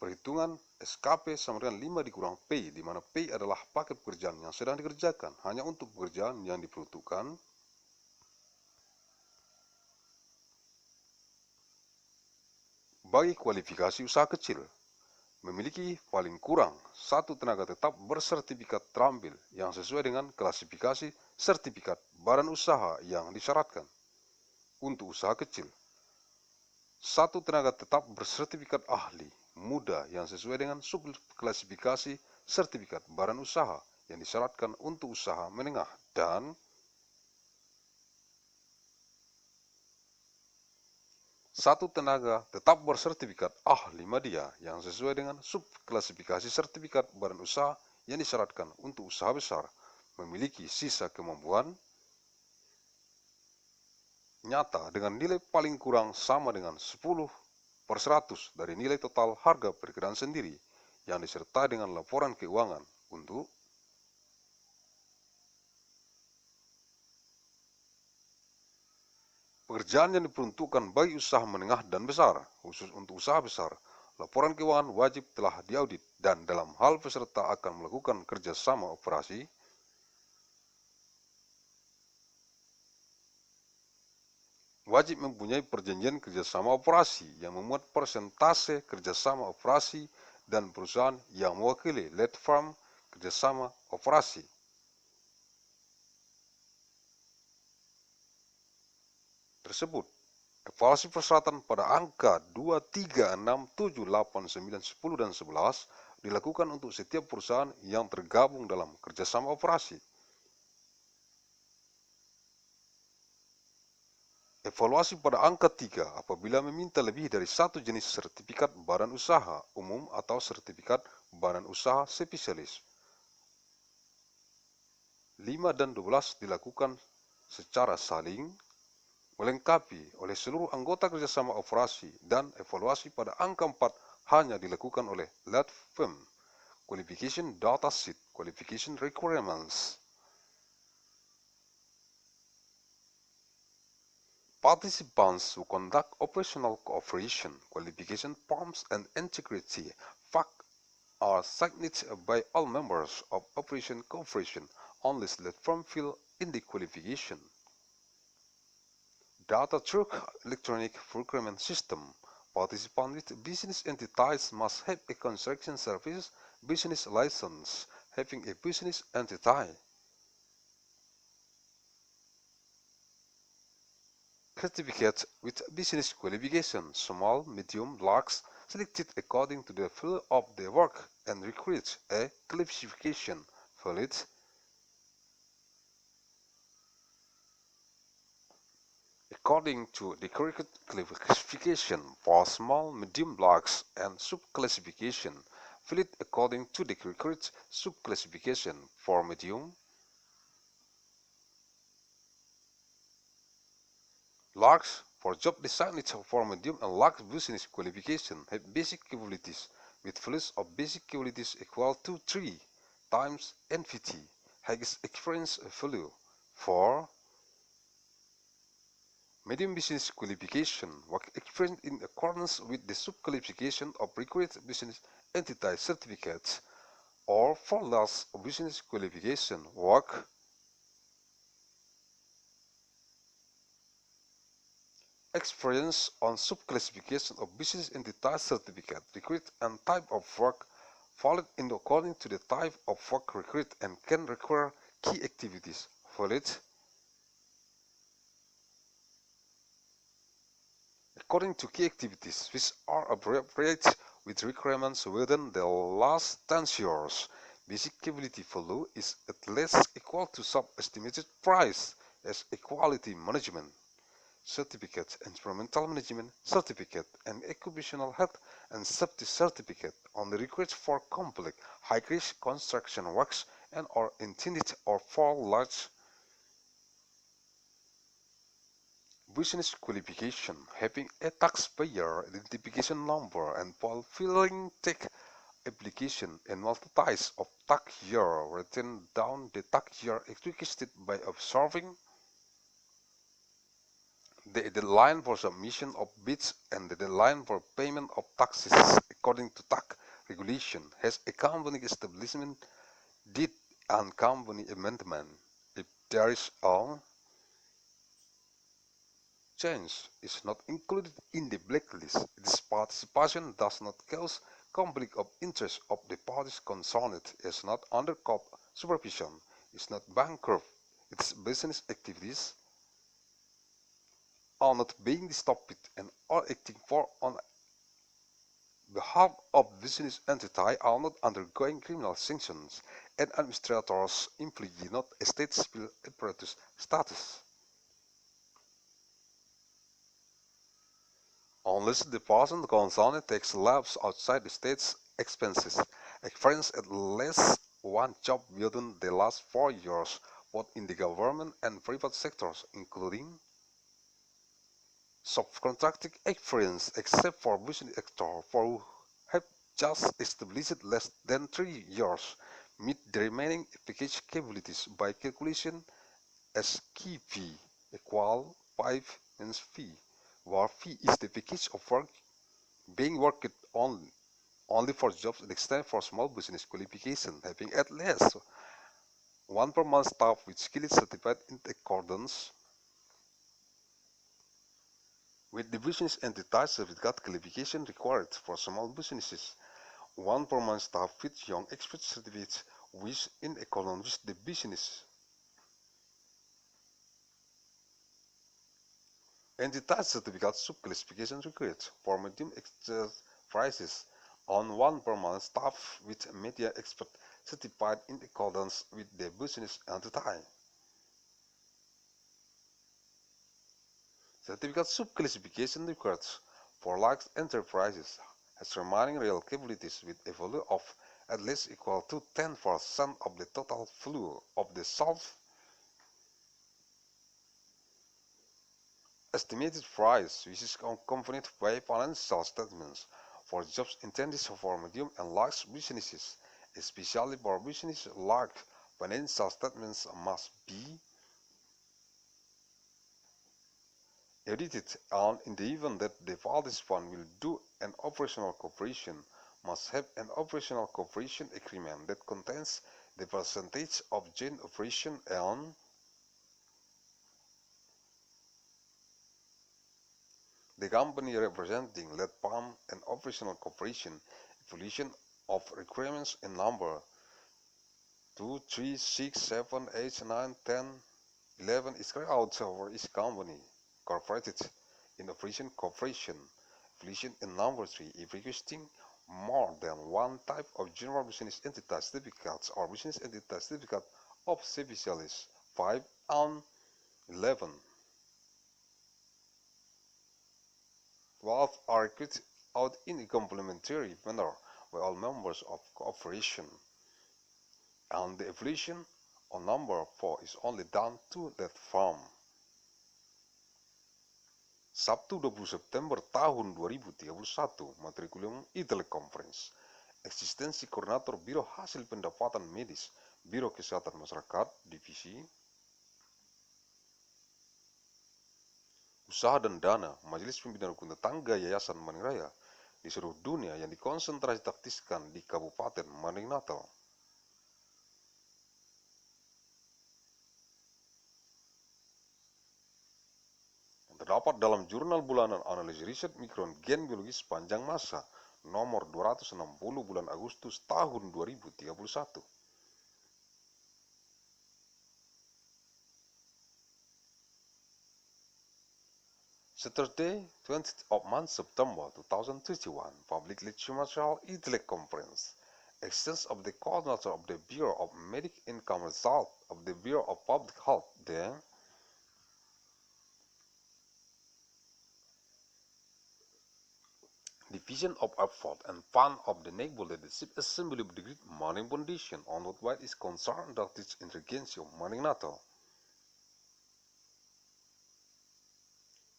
perhitungan SKP sama dengan 5 dikurang P, di mana P adalah paket pekerjaan yang sedang dikerjakan hanya untuk pekerjaan yang diperuntukkan bagi kualifikasi usaha kecil. Memiliki paling kurang satu tenaga tetap bersertifikat terampil yang sesuai dengan klasifikasi sertifikat badan usaha yang disyaratkan. Untuk usaha kecil, satu tenaga tetap bersertifikat ahli muda yang sesuai dengan subklasifikasi sertifikat badan usaha yang disyaratkan untuk usaha menengah, dan satu tenaga tetap bersertifikat ahli media yang sesuai dengan subklasifikasi sertifikat badan usaha yang disyaratkan untuk usaha besar, memiliki sisa kemampuan nyata dengan nilai paling kurang sama dengan 10/100 dari nilai total harga perkiraan sendiri yang disertai dengan laporan keuangan untuk pekerjaan yang diperuntukkan bagi usaha menengah dan besar. Khusus untuk usaha besar, laporan keuangan wajib telah diaudit, dan dalam hal peserta akan melakukan kerjasama operasi, wajib mempunyai perjanjian kerjasama operasi yang memuat persentase kerjasama operasi dan perusahaan yang mewakili lead firm kerjasama operasi. Tersebut, evaluasi persyaratan pada angka 2, 3, 6, 7, 8, 9, 10, dan 11 dilakukan untuk setiap perusahaan yang tergabung dalam kerjasama operasi. Evaluasi pada angka 3 apabila meminta lebih dari satu jenis sertifikat badan usaha umum atau sertifikat badan usaha spesialis. 5 dan 12 dilakukan secara saling melengkapi oleh seluruh anggota kerjasama operasi, dan evaluasi pada angka 4 hanya dilakukan oleh lead firm. Qualification data sheet, qualification requirements. Participants who conduct operational cooperation, qualification forms, and integrity fact are signed by all members of operation cooperation unless lead firm fill in the qualification. Data through electronic procurement system. Participants with business entities must have a construction services business license, having a business entity. Certificate with business qualification, small, medium, large, selected according to the field of the work and requires a classification, valid, according to the correct classification for small, medium, large, and subclassification, valid according to the correct subclassification for medium, large, for job designed for medium and large business qualification, have basic capabilities with values of basic capabilities equal to 3 times NVT, highest experience value. For medium business qualification, work experience in accordance with the subqualification of required business entity certificates, or for large business qualification, work experience on subclassification of business entity certificate required and type of work valid in according to the type of work required and can require key activities, valid according to key activities which are appropriate with requirements within the last 10 years. Basic capability value is at least equal to sub-estimated price as a quality management certificate, environmental management certificate, and occupational health and safety certificate only required for complex high-risk construction works and are intended or for large business qualification, having a taxpayer identification number and fulfilling tax application and multiples of tax year written down the tax year requested by observing The deadline for submission of bids and the deadline for payment of taxes according to tax regulation has accompanying establishment deed and company amendment. If there is a change is not included in the blacklist, its participation does not cause conflict of interest of the parties concerned, is not under court supervision, is not bankrupt, its business activities are not being stopped and are acting for on behalf of business entity are not undergoing criminal sanctions, and administrators employee not a state civil apparatus status. Unless the person concerned takes lives outside the state's expenses, experience at least one job within the last 4 years, both in the government and private sectors, including subcontracting experience, except for business actors who have just established less than 3 years, meet the remaining package capabilities by calculation as key fee equal 5 times fee, where fee is the package of work being worked on only for jobs and extended for small business qualification having at least one permanent staff with skills certified in accordance with the business entity certificate qualification required for small businesses, one permanent staff with young expert certificates which in accordance with the business entity certificate subclassification required for medium enterprises on one permanent staff with media expert certified in accordance with the business entity. Certificate subclassification required for large enterprises has remaining real capabilities with a value of at least equal to 10% of the total value of the soft estimated price, which is accompanied by financial statements for jobs intended for medium and large businesses, especially for businesses large. Financial statements must be edited, and in the event that the participant will do an operational cooperation, must have an operational cooperation agreement that contains the percentage of joint operation and the company representing led PAM and operational cooperation. Evaluation of requirements in number 2, 3, 6, 7, 8, 9, 10, 11 is carried out for each company incorporated in operation cooperation. Evaluation in number 3 if requesting more than one type of general business entity certificates or business entity certificate of specialists. 5 and 11. 12 are required out in a complementary manner by all members of cooperation, and the evaluation on number 4 is only done to that firm. Sabtu 20 September tahun 2031, matrikulium Teleconference, eksistensi koordinator Biro Hasil Pendapatan Medis, Biro Kesehatan Masyarakat, Divisi Usaha dan Dana, Majelis Pimpinan Rukun Tetangga Yayasan Raya di seluruh dunia yang dikonsentrasi taktiskan di Kabupaten Natal. Terdapat dalam jurnal bulanan analisis riset mikron gen biologi sepanjang masa nomor 260 bulan Agustus tahun 2031. Saturday, 20th of month September 2031, public lecture material Teleconference. Existence of the coordinator of the Bureau of Medical Income Result of the Bureau of Public Health, the Division of Effort and Fund of the Naval Leadership Assembly of the Great Morning Foundation on what is concerned that its intelligence of Natal.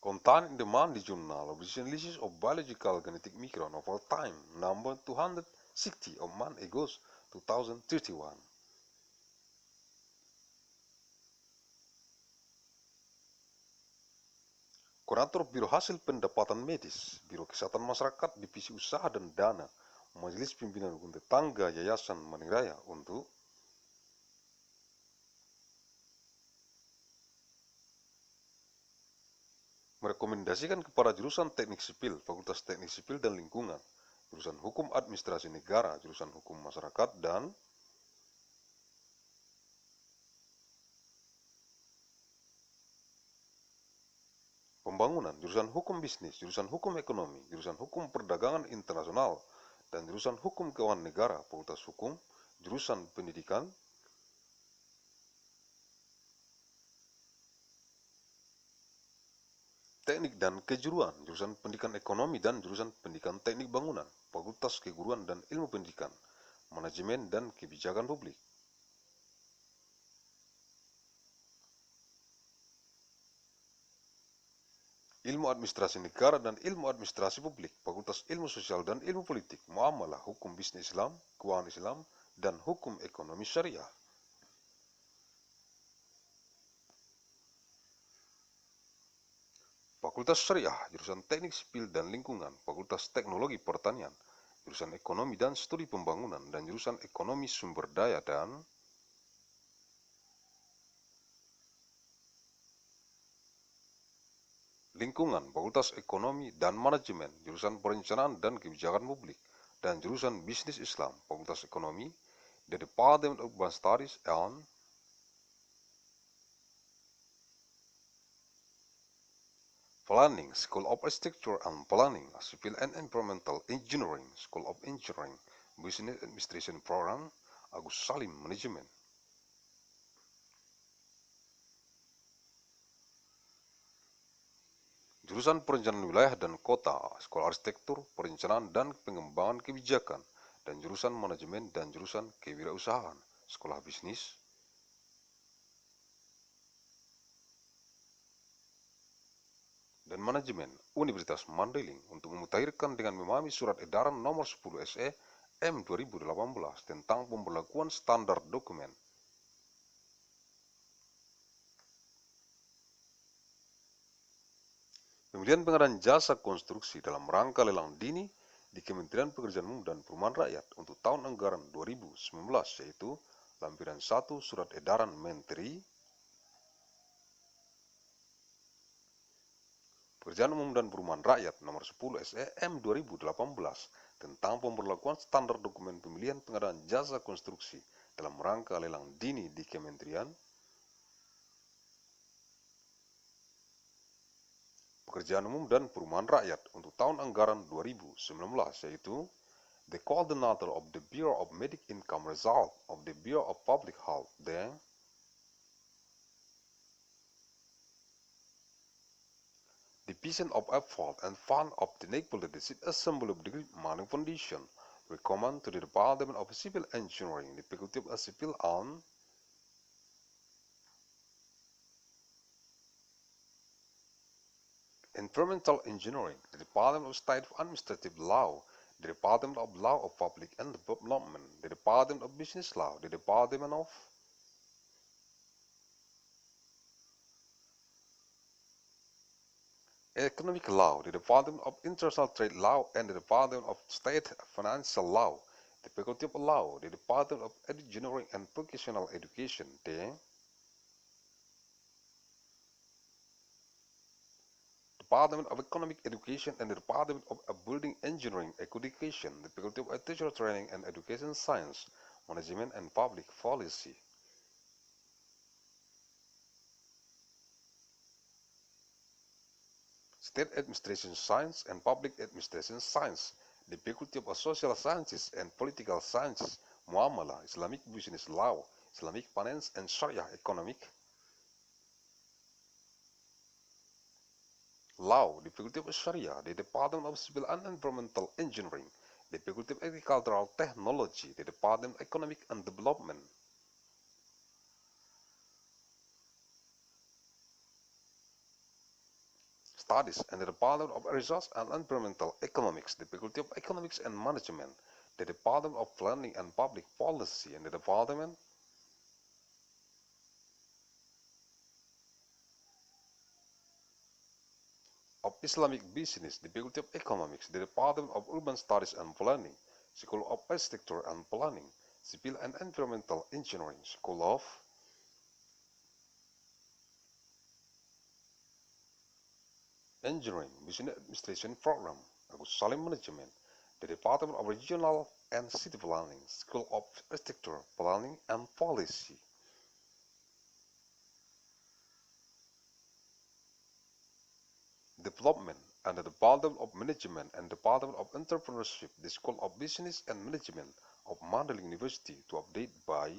Contained in the Monday Journal of Analysis of Biological Genetic Micron over Time, number 260 of month August 2031. Koordinator Biro Hasil Pendapatan Medis, Biro Kesehatan Masyarakat, Divisi Usaha dan Dana, Majelis Pimpinan Rukun Tetangga Yayasan Mandailing Raya untuk merekomendasikan kepada jurusan Teknik Sipil, Fakultas Teknik Sipil dan Lingkungan, jurusan Hukum Administrasi Negara, jurusan Hukum Masyarakat, dan Pembangunan, jurusan Hukum Bisnis, jurusan Hukum Ekonomi, jurusan Hukum Perdagangan Internasional, dan jurusan Hukum Keuangan Negara, Fakultas Hukum, jurusan Pendidikan, Teknik dan Kejuruan, jurusan Pendidikan Ekonomi dan jurusan Pendidikan Teknik Bangunan, Fakultas Keguruan dan Ilmu Pendidikan, Manajemen dan Kebijakan Publik. Ilmu Administrasi Negara dan Ilmu Administrasi Publik, Fakultas Ilmu Sosial dan Ilmu Politik, Muamalah, Hukum Bisnis Islam, Keuangan Islam, dan Hukum Ekonomi Syariah. Fakultas Syariah, jurusan Teknik Sipil dan Lingkungan, Fakultas Teknologi Pertanian, jurusan Ekonomi dan Studi Pembangunan, dan jurusan Ekonomi Sumber Daya dan Lingkungan, Fakultas Ekonomi dan Manajemen, jurusan Perencanaan dan Kebijakan Publik, dan jurusan Bisnis Islam, Fakultas Ekonomi, the Department of Urban Studies and Planning, School of Architecture and Planning, Civil and Environmental Engineering, School of Engineering, Business Administration Program, Agussalim Management. Jurusan Perencanaan Wilayah dan Kota, Sekolah Arsitektur, Perencanaan dan Pengembangan Kebijakan, dan jurusan Manajemen dan jurusan Kewirausahaan, Sekolah Bisnis, dan Manajemen Universitas Mandailing untuk memutakhirkan dengan memahami Surat Edaran Nomor 10 SE M 2018 tentang pemberlakuan standar dokumen. Pemilihan pengadaan jasa konstruksi dalam rangka lelang dini di Kementerian Pekerjaan Umum dan Perumahan Rakyat untuk tahun anggaran 2019, yaitu lampiran 1 Surat Edaran Menteri Pekerjaan Umum dan Perumahan Rakyat Nomor 10 SE M 2018 tentang pemberlakuan standar dokumen pemilihan pengadaan jasa konstruksi dalam rangka lelang dini di Kementerian Pekerjaan Umum dan Perumahan Rakyat untuk tahun anggaran 2019, yaitu the Coordinator of the Bureau of Medical Income Result of the Bureau of Public Health, the Division of Effort and Fund of the National Leadership Assembly of Degree Money Foundation, recommend to the Department of Civil Engineering, the Faculty of Civil and Environmental Engineering, the Department of State Administrative Law, the Department of Law of Public and Development, the Department of Business Law, the Department of Economic Law, the Department of International Trade Law, and the Department of State Financial Law, the Faculty of Law, the Department of Engineering and Vocational Education, the Department of Economic Education, and the Department of Building Engineering Education, the Faculty of Teacher Training and Education Science, Management and Public Policy. State Administration Science and Public Administration Science, the Faculty of Social Sciences and Political Sciences, Muamalah, Islamic Business Law, Islamic Finance and Sharia Economic Law, the Faculty of Sharia, the Department of Civil and Environmental Engineering, the Faculty of Agricultural Technology, the Department of Economic and Development. Studies and the Department of Resource and Environmental Economics, the Faculty of Economics and Management, the Department of Planning and Public Policy, and the Department of Islamic Business, the Faculty of Economics, the Department of Urban Studies and Planning, School of Architecture and Planning, Civil and Environmental Engineering, School of Engineering, Business Administration Program, Agussalim Management, the Department of Regional and City Planning, School of Architecture, Planning and Policy. Development and the Department of Management and Department of Entrepreneurship, the School of Business and Management of Mandailing University, to update by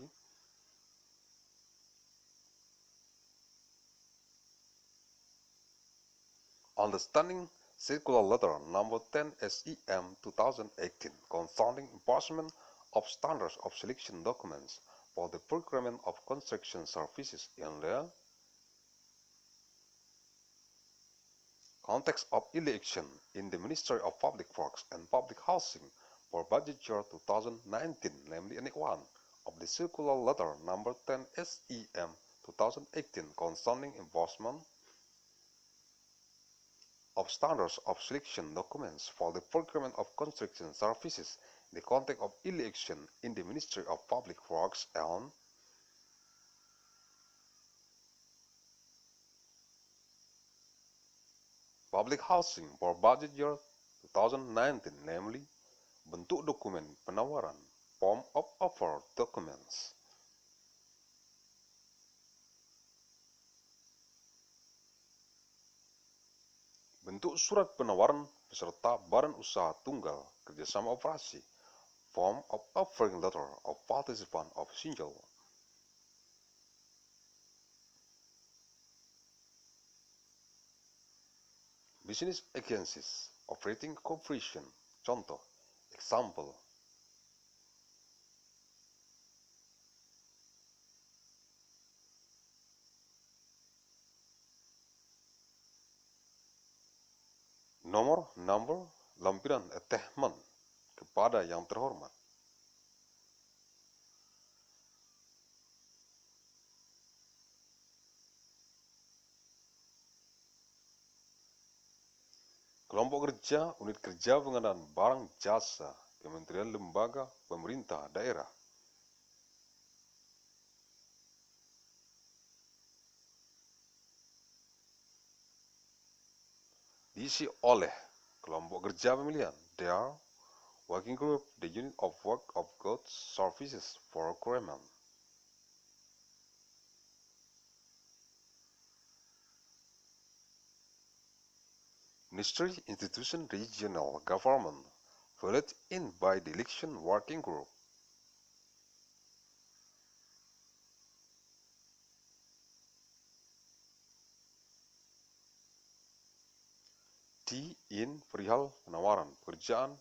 Understanding Circular Letter Number 10 SEM 2018 concerning enforcement of standards of selection documents for the procurement of construction services in the context of election in the Ministry of Public Works and Public Housing for budget year 2019, namely Annex 1 of the Circular Letter Number 10 SEM 2018 concerning enforcement of standards of selection documents for the procurement of construction services in the context of election in the Ministry of Public Works and Public Housing for budget year 2019, namely bentuk dokumen penawaran, form of offer documents. Bentuk surat penawaran beserta badan usaha tunggal kerjasama operasi, form of offering letter of participant of single. Business agencies operating cooperation, contoh, example. Nomor, number, lampiran attachment kepada yang terhormat. Kelompok kerja, unit kerja pengadaan barang jasa, kementerian lembaga, pemerintah daerah. Diisi oleh kelompok kerja pemilihan, their working group, the unit of work of goods, services for procurement. Ministry, institution, regional government, filled in by the election working group. T in perihal penawaran pekerjaan.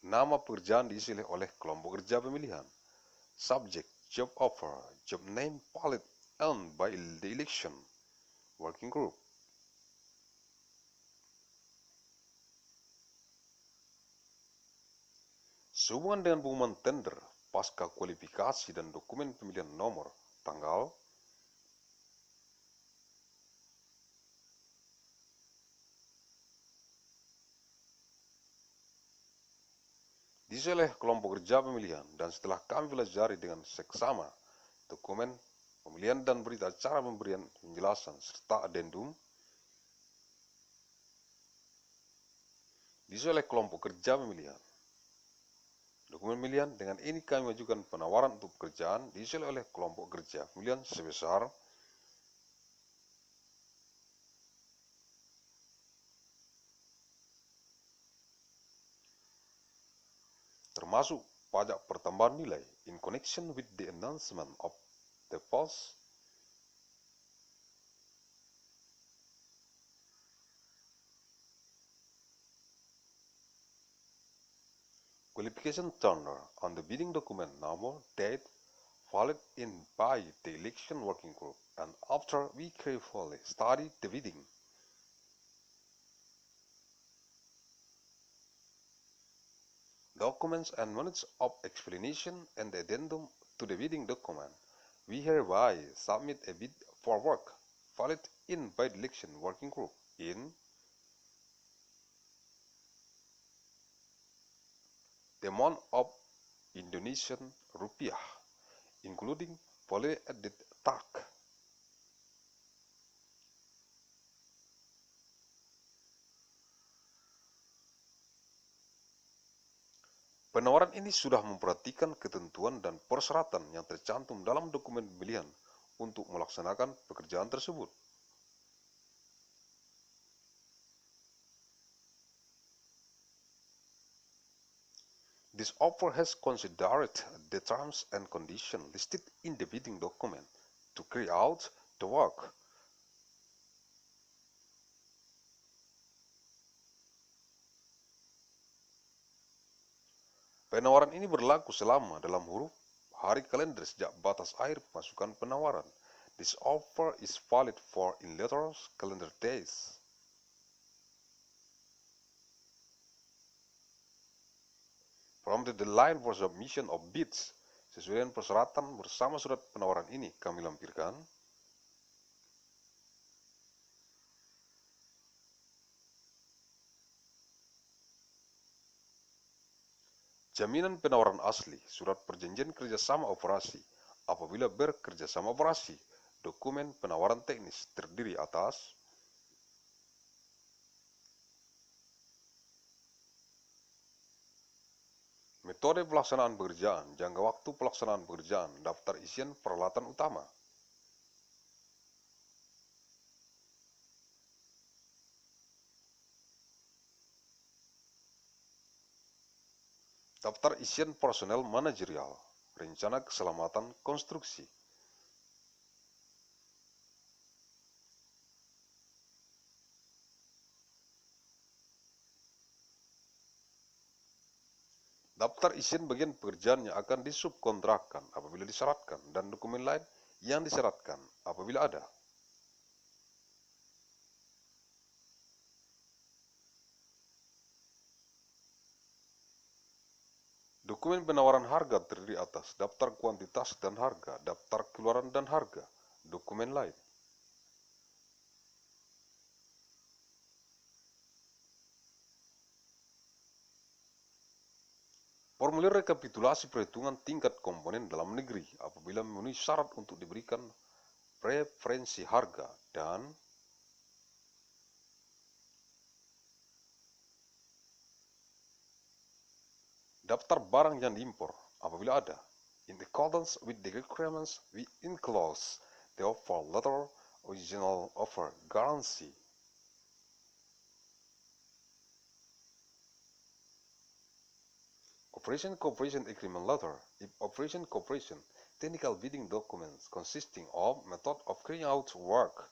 Nama pekerjaan diisi oleh kelompok kerja pemilihan. Subject, job offer, job name valid earned by the election working group. Sehubungan dengan pengumuman tender, pasca kualifikasi dan dokumen pemilihan nomor, tanggal, diisi oleh kelompok kerja pemilihan, dan setelah kami pelajari dengan seksama dokumen pemilihan dan berita acara pemberian penjelasan serta adendum, diisi oleh kelompok kerja pemilihan. Dokumen pemilihan dengan ini kami mengajukan penawaran untuk pekerjaan diisi oleh kelompok kerja pemilihan sebesar termasuk pajak pertambahan nilai in connection with the announcement of the post qualification tender on the bidding document number, date, valid in by the election working group, and after we carefully study the bidding. documents and minutes of explanation and the addendum to the bidding document. We hereby submit a bid for work valid in by the election working group in the amount of Indonesian rupiah, including value added tax. Penawaran ini sudah memperhatikan ketentuan dan persyaratan yang tercantum dalam dokumen pemilihan untuk melaksanakan pekerjaan tersebut. This offer has considered the terms and conditions listed in the bidding document to carry out the work. Penawaran ini berlaku selama dalam huruf hari kalender sejak batas akhir pemasukan penawaran. This offer is valid for in letters calendar days. From the deadline for submission of bids, sesuai dengan persyaratan bersama surat penawaran ini kami lampirkan. Jaminan penawaran asli, surat perjanjian kerjasama operasi, apabila berkerjasama operasi, dokumen penawaran teknis terdiri atas metode pelaksanaan pekerjaan, jangka waktu pelaksanaan pekerjaan, daftar isian peralatan utama, daftar isian personel manajerial, rencana keselamatan konstruksi, daftar isian bagian pekerjaan yang akan disubkontrakkan apabila disyaratkan, dan dokumen lain yang disyaratkan apabila ada. Dokumen penawaran harga terdiri atas daftar kuantitas dan harga, daftar keluaran dan harga, dokumen lain. Formulir rekapitulasi perhitungan tingkat komponen dalam negeri apabila memenuhi syarat untuk diberikan preferensi harga, dan daftar barang yang diimpor apabila ada. In accordance with the requirements, we enclose the offer letter, original offer guarantee. Operation Cooperation Agreement Letter, if Operation Cooperation, technical bidding documents consisting of method of carrying out work.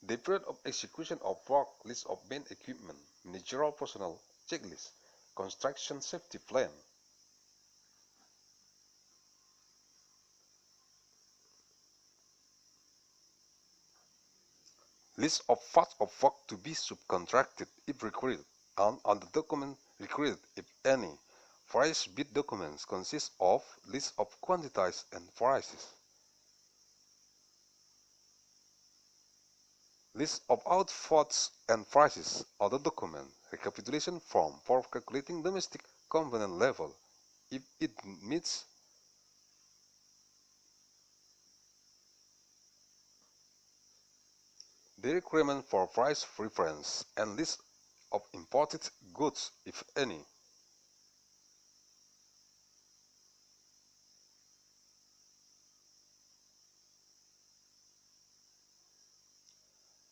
The period of execution of work, list of main equipment, managerial personnel, checklist, construction safety plan. List of parts of work to be subcontracted if required, and on the document required if any. Price bid documents consist of list of quantities and prices. List of outputs and prices of the document, recapitulation form for calculating domestic component level if it meets the requirement for price reference, and list of imported goods if any.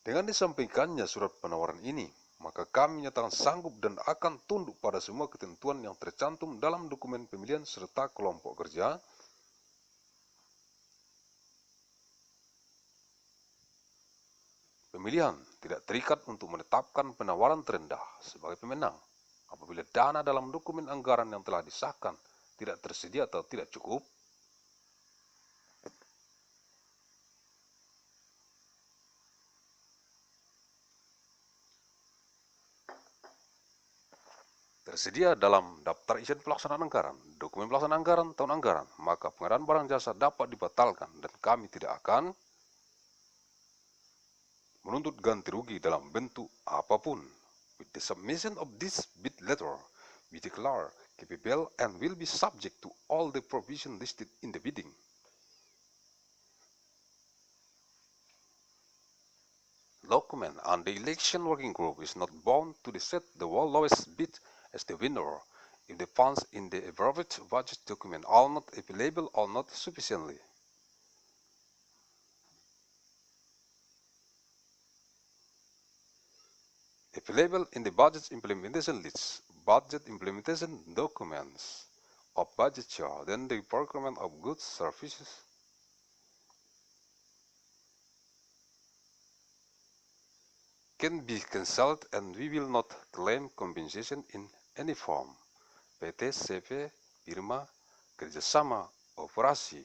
Dengan disampaikannya surat penawaran ini, maka kami menyatakan sanggup dan akan tunduk pada semua ketentuan yang tercantum dalam dokumen pemilihan serta kelompok kerja, pemilihan tidak terikat untuk menetapkan penawaran terendah sebagai pemenang apabila dana dalam dokumen anggaran yang telah disahkan tidak tersedia atau tidak cukup. tersedia dalam daftar isian pelaksanaan anggaran, dokumen pelaksanaan anggaran, tahun anggaran, maka pengadaan barang jasa dapat dibatalkan dan kami tidak akan menuntut ganti rugi dalam bentuk apapun. With the submission of this bid letter, we declare capable and will be subject to all the provisions listed in the bidding. Document and the election working group is not bound to set the lowest bid as the winner if the funds in the approved budget document are not available or not sufficiently. Available in the budget implementation list, budget implementation documents of budget year, then the procurement of goods, services, can be cancelled and we will not claim compensation in any form. PT, CV, firma, kerjasama, operasi.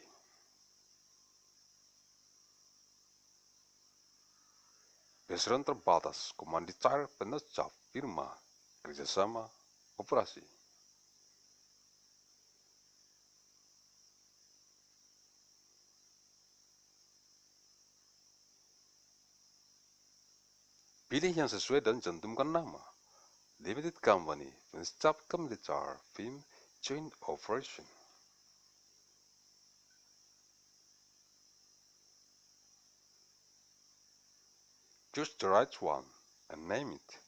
Besaran terbatas, komanditer, penecap, firma, kerjasama, operasi. Pilih yang sesuai dan cantumkan nama. Limited Company, penecap komanditer, firm, joint operation. Choose the right one and name it.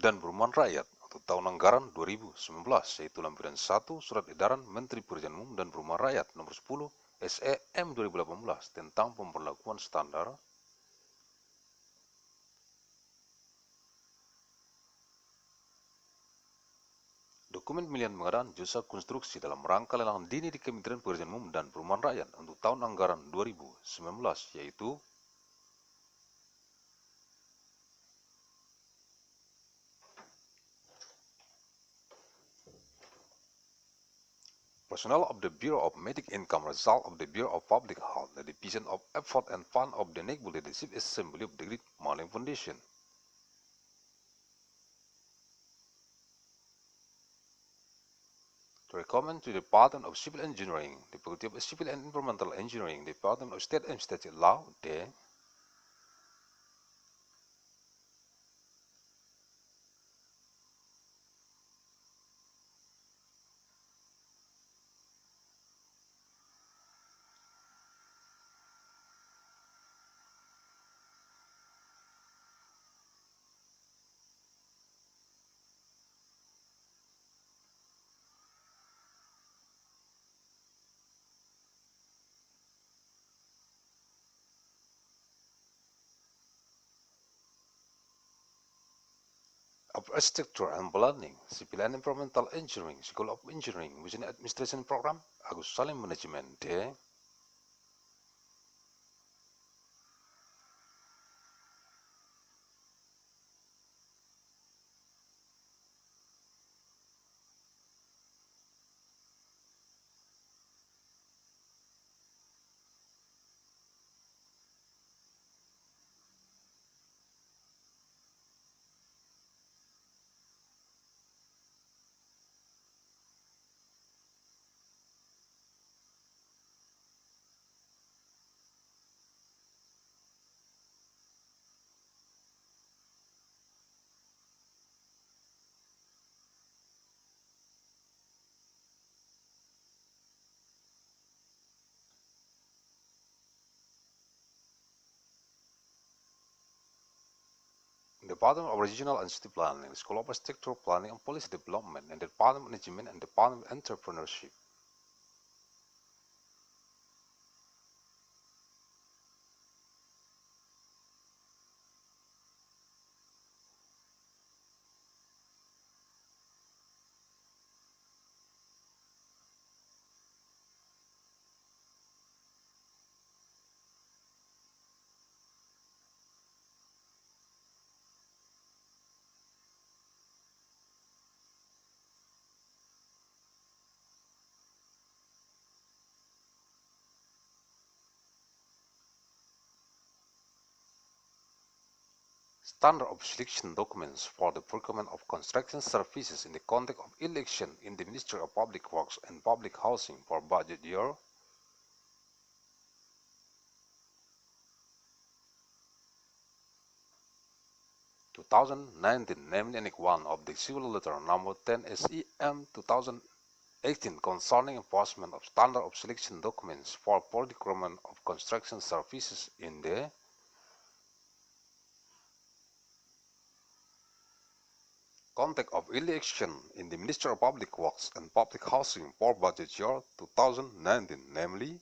dan Perumahan Rakyat untuk tahun anggaran 2019, yaitu lampiran 1 Surat Edaran Menteri Pekerjaan Umum dan Perumahan Rakyat nomor 10 SEM 2018 tentang pemberlakuan standar dokumen pemilihan pengadaan jasa konstruksi dalam rangka lelang dini di Kementerian Pekerjaan Umum dan Perumahan Rakyat untuk tahun anggaran 2019, yaitu Personnel of the Bureau of Medical Income, result of the Bureau of Public Health, the Division of Effort and Fund of the National Leadership Assembly of the Great Mandailing Foundation. To recommend to the Department of Civil Engineering, the Faculty of Civil and Environmental Engineering, the Department of State and Statute Law, the of Architecture and Planning, Civil and Environmental Engineering, School of Engineering, Business Administration Program, Agussalim Management, the Department of Regional and City Planning, the School of Architecture, Planning and Policy Development, and the Department of Management and Department of Entrepreneurship. Standard of selection documents for the procurement of construction services in the context of election in the Ministry of Public Works and Public Housing for budget year two 2019, namely Annex 1 of the Civil Letter number 10 SEM 2018 concerning enforcement of standard of selection documents for procurement of construction services in the context of election in the Ministry of Public Works and Public Housing for budget year 2019, namely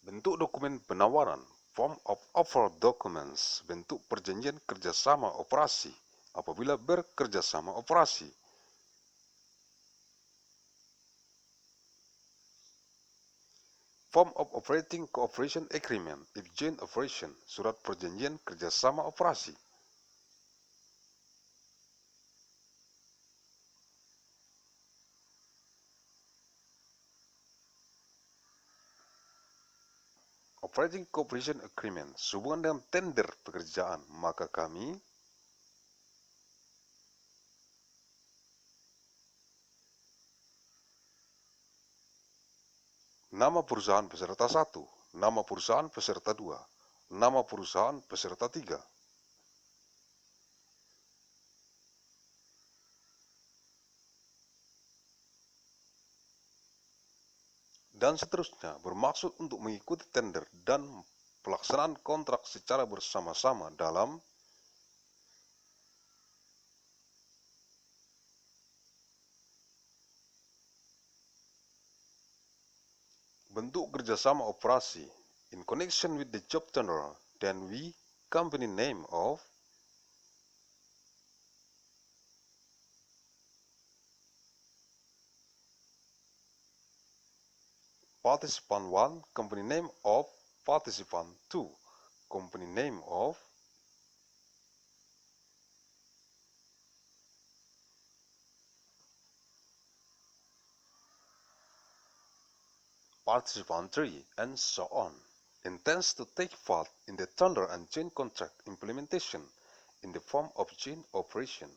bentuk dokumen penawaran, form of offer documents, bentuk perjanjian kerjasama operasi apabila bekerjasama operasi, form of operating cooperation agreement if joint operation, surat perjanjian kerjasama operasi, operating cooperation agreement sehubungan dengan tender pekerjaan, maka kami nama perusahaan peserta 1, nama perusahaan peserta 2, nama perusahaan peserta 3. dan seterusnya bermaksud untuk mengikuti tender dan pelaksanaan kontrak secara bersama-sama dalam bentuk kerjasama operasi in connection with the job tender, then we company name of participant 1, company name of participant 2, company name of participant 3, and so on, intends to take part in the tender and joint contract implementation in the form of joint operation.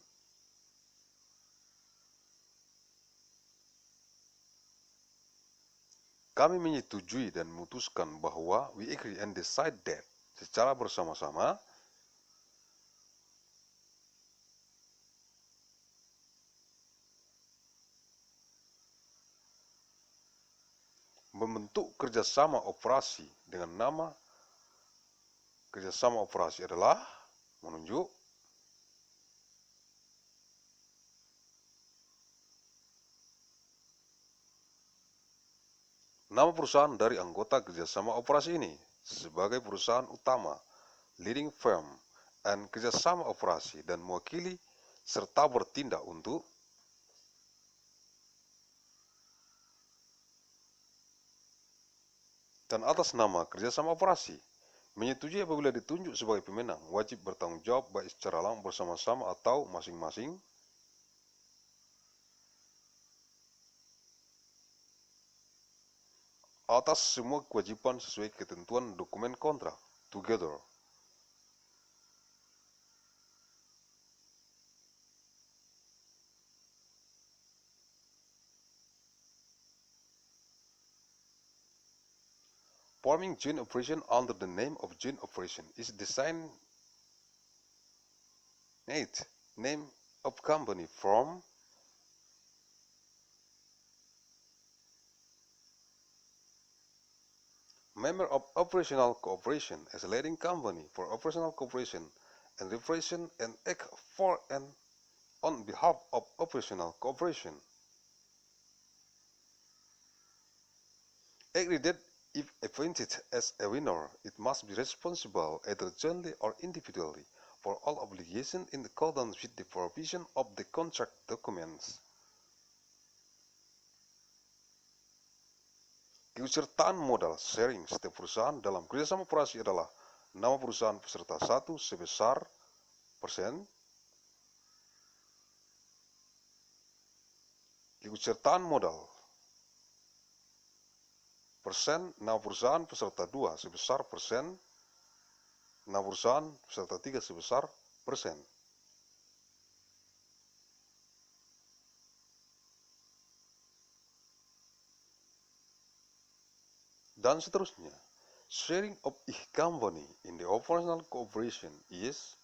Kami menyetujui dan memutuskan bahwa we agree and decide that secara bersama-sama membentuk kerjasama operasi dengan nama kerjasama operasi adalah menunjuk nama perusahaan dari anggota kerjasama operasi ini sebagai perusahaan utama, leading firm, and kerjasama operasi dan mewakili serta bertindak untuk dan atas nama kerjasama operasi, menyetujui apabila ditunjuk sebagai pemenang, wajib bertanggung jawab baik secara langsung bersama-sama atau masing-masing atas semua kewajiban sesuai ketentuan dokumen kontrak, together. Forming joint operation under the name of joint operation is designated name of company from member of operational cooperation as a leading company for operational cooperation and represent and act for and on behalf of operational cooperation. Agree that if appointed as a winner, it must be responsible either jointly or individually for all obligations in accordance with the provision of the contract documents. Keikutsertaan modal sharing setiap perusahaan dalam kerjasama operasi adalah nama perusahaan peserta 1 sebesar persen. Keikutsertaan modal persen nama perusahaan peserta 2 sebesar persen, nama perusahaan peserta 3 sebesar persen. Dan seterusnya, sharing of each company in the operational cooperation is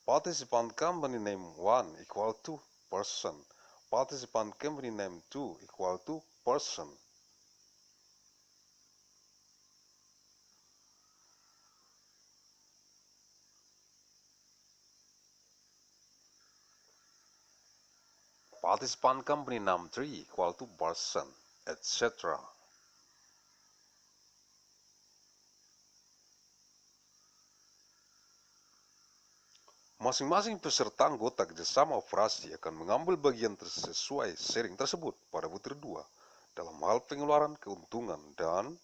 participant company name 1 equal to person, participant company name 2 equal to person. Participant company name 3 equal to person, etc. Masing-masing peserta anggota kerjasama operasi akan mengambil bagian sesuai sharing tersebut pada butir 2 dalam hal pengeluaran keuntungan dan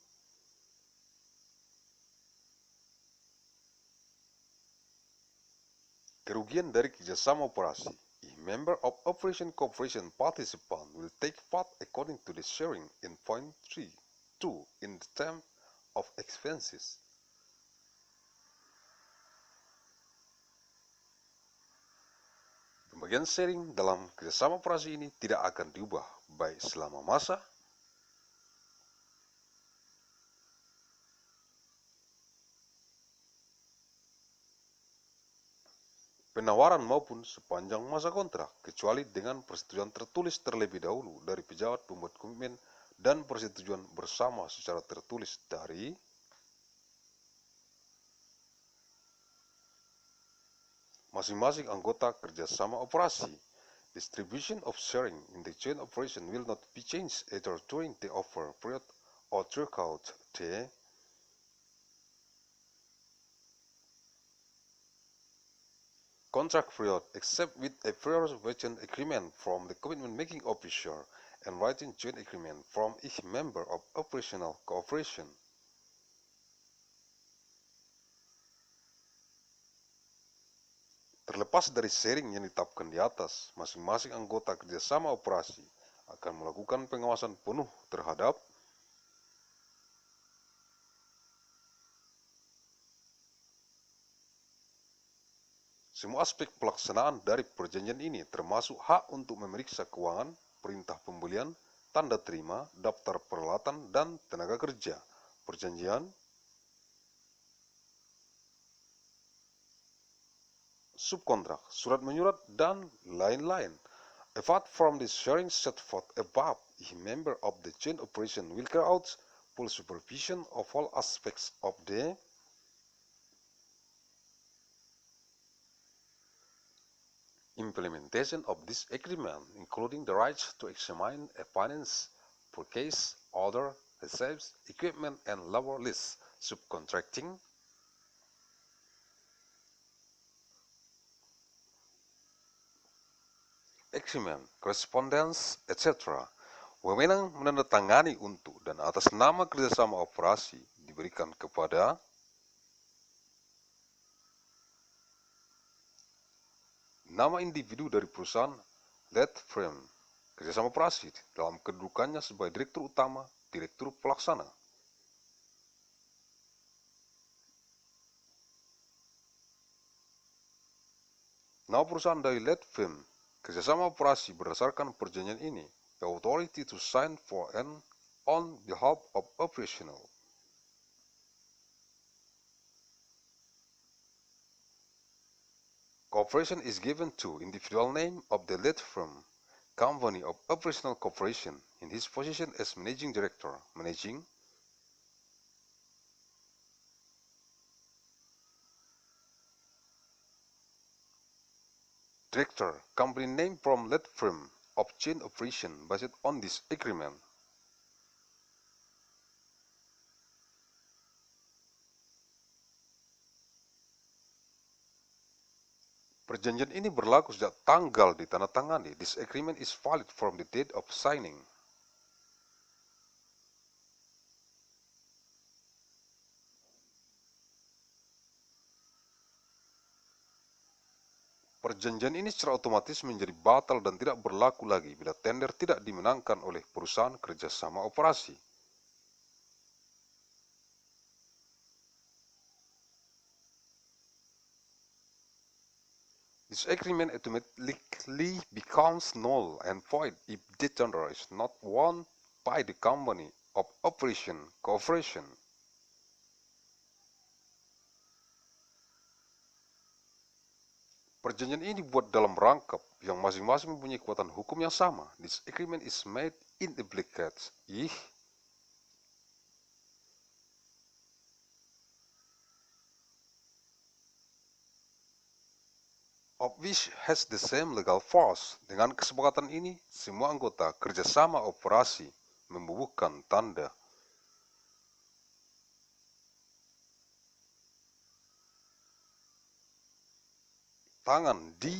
kerugian dari kerjasama operasi. A member of operation cooperation participant will take part according to the sharing in point 3.2 in the term of expenses. Pembagian sharing dalam kerjasama operasi ini tidak akan diubah baik selama masa penawaran maupun sepanjang masa kontrak, kecuali dengan persetujuan tertulis terlebih dahulu dari pejabat pembuat komitmen dan persetujuan bersama secara tertulis dari masing-masing anggota kerjasama operasi. Distribution of sharing in the joint operation will not be changed either during the offer period or throughout the contract period, except with a prior written agreement from the commitment-making officer and writing joint agreement from each member of operational cooperation. Terlepas dari sharing yang ditetapkan di atas, masing-masing anggota kerjasama operasi akan melakukan pengawasan penuh terhadap semua aspek pelaksanaan dari perjanjian ini, termasuk hak untuk memeriksa keuangan, perintah pembelian, tanda terima, daftar peralatan dan tenaga kerja, perjanjian, subkontrak, surat menyurat, dan lain-lain. Apart from the sharing set forth above, each member of the joint operation will carry out full supervision of all aspects of the implementation of this agreement, including the rights to examine a finance, purchase, order, receipts, equipment and labor list, subcontracting, agreement, correspondence, etc. Wewenang menandatangani untuk dan atas nama kerjasama operasi diberikan kepada nama individu dari perusahaan lead frame kerjasama operasi dalam kedudukannya sebagai direktur utama, direktur pelaksana. Nama perusahaan dari lead frame kerjasama operasi berdasarkan perjanjian ini, the authority to sign for and on behalf of operational. Cooperation is given to individual name of the lead firm, company of operational cooperation in his position as managing director, managing director, company name from lead firm of chain operation based on this agreement. Perjanjian ini berlaku sejak tanggal ditandatangani. This agreement is valid from the date of signing. Perjanjian ini secara otomatis menjadi batal dan tidak berlaku lagi bila tender tidak dimenangkan oleh perusahaan kerjasama operasi. This agreement automatically becomes null and void if the tender is not won by the company of operation cooperation. Perjanjian ini dibuat dalam rangkap yang masing-masing mempunyai kekuatan hukum yang sama. This agreement is made in obligate of which has the same legal force. Dengan kesepakatan ini, semua anggota kerjasama operasi membubuhkan tanda tangan di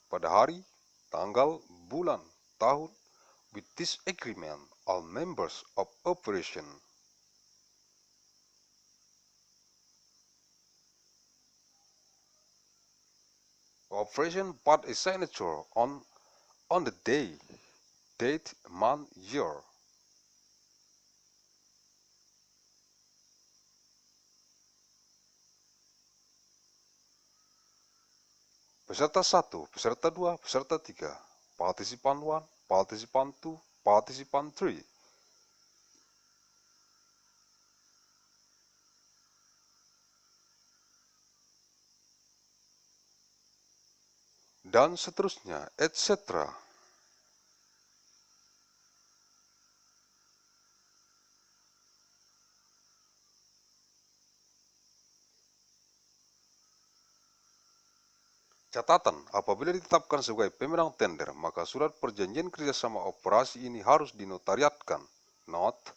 pada hari, tanggal, bulan, tahun. With this agreement, all members of operation cooperation part a signature on the day, date, month, year. Peserta 1, peserta 2, peserta 3, participant 1, participant 2, participant 3. dan seterusnya, etc. Catatan, apabila ditetapkan sebagai pemenang tender, maka surat perjanjian kerjasama operasi ini harus dinotariatkan. Note,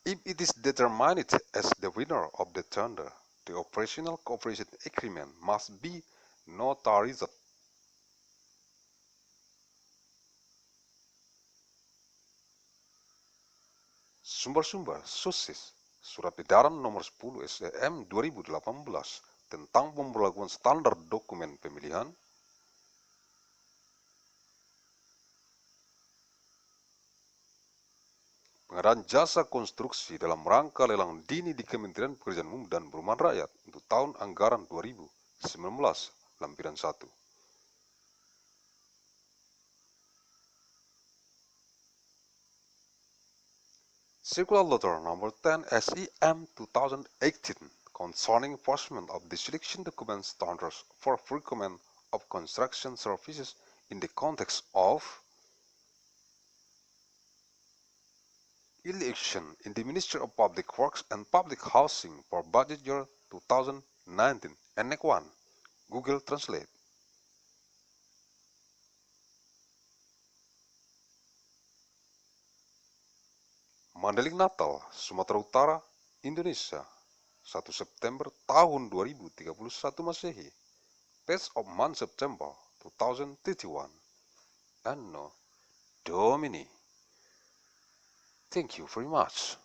if it is determined as the winner of the tender, the operational cooperation agreement must be notarized. Sumber-sumber sukses Surat Edaran Nomor 10 SEM 2018 tentang pemberlakuan standar dokumen pemilihan, pengadaan jasa konstruksi dalam rangka lelang dini di Kementerian Pekerjaan Umum dan Perumahan Rakyat untuk tahun anggaran 2019, lampiran 1. Circular Letter Number 10 SEM 2018 concerning enforcement of the selection document standards for procurement of construction services in the context of election in the Ministry of Public Works and Public Housing for budget year 2019. Annex 1. Google Translate. Mandailing Natal, Sumatera Utara, Indonesia, 1 September tahun 2031 Masehi, 1st of month September 2031, ANNO, DOMINI. Thank you very much.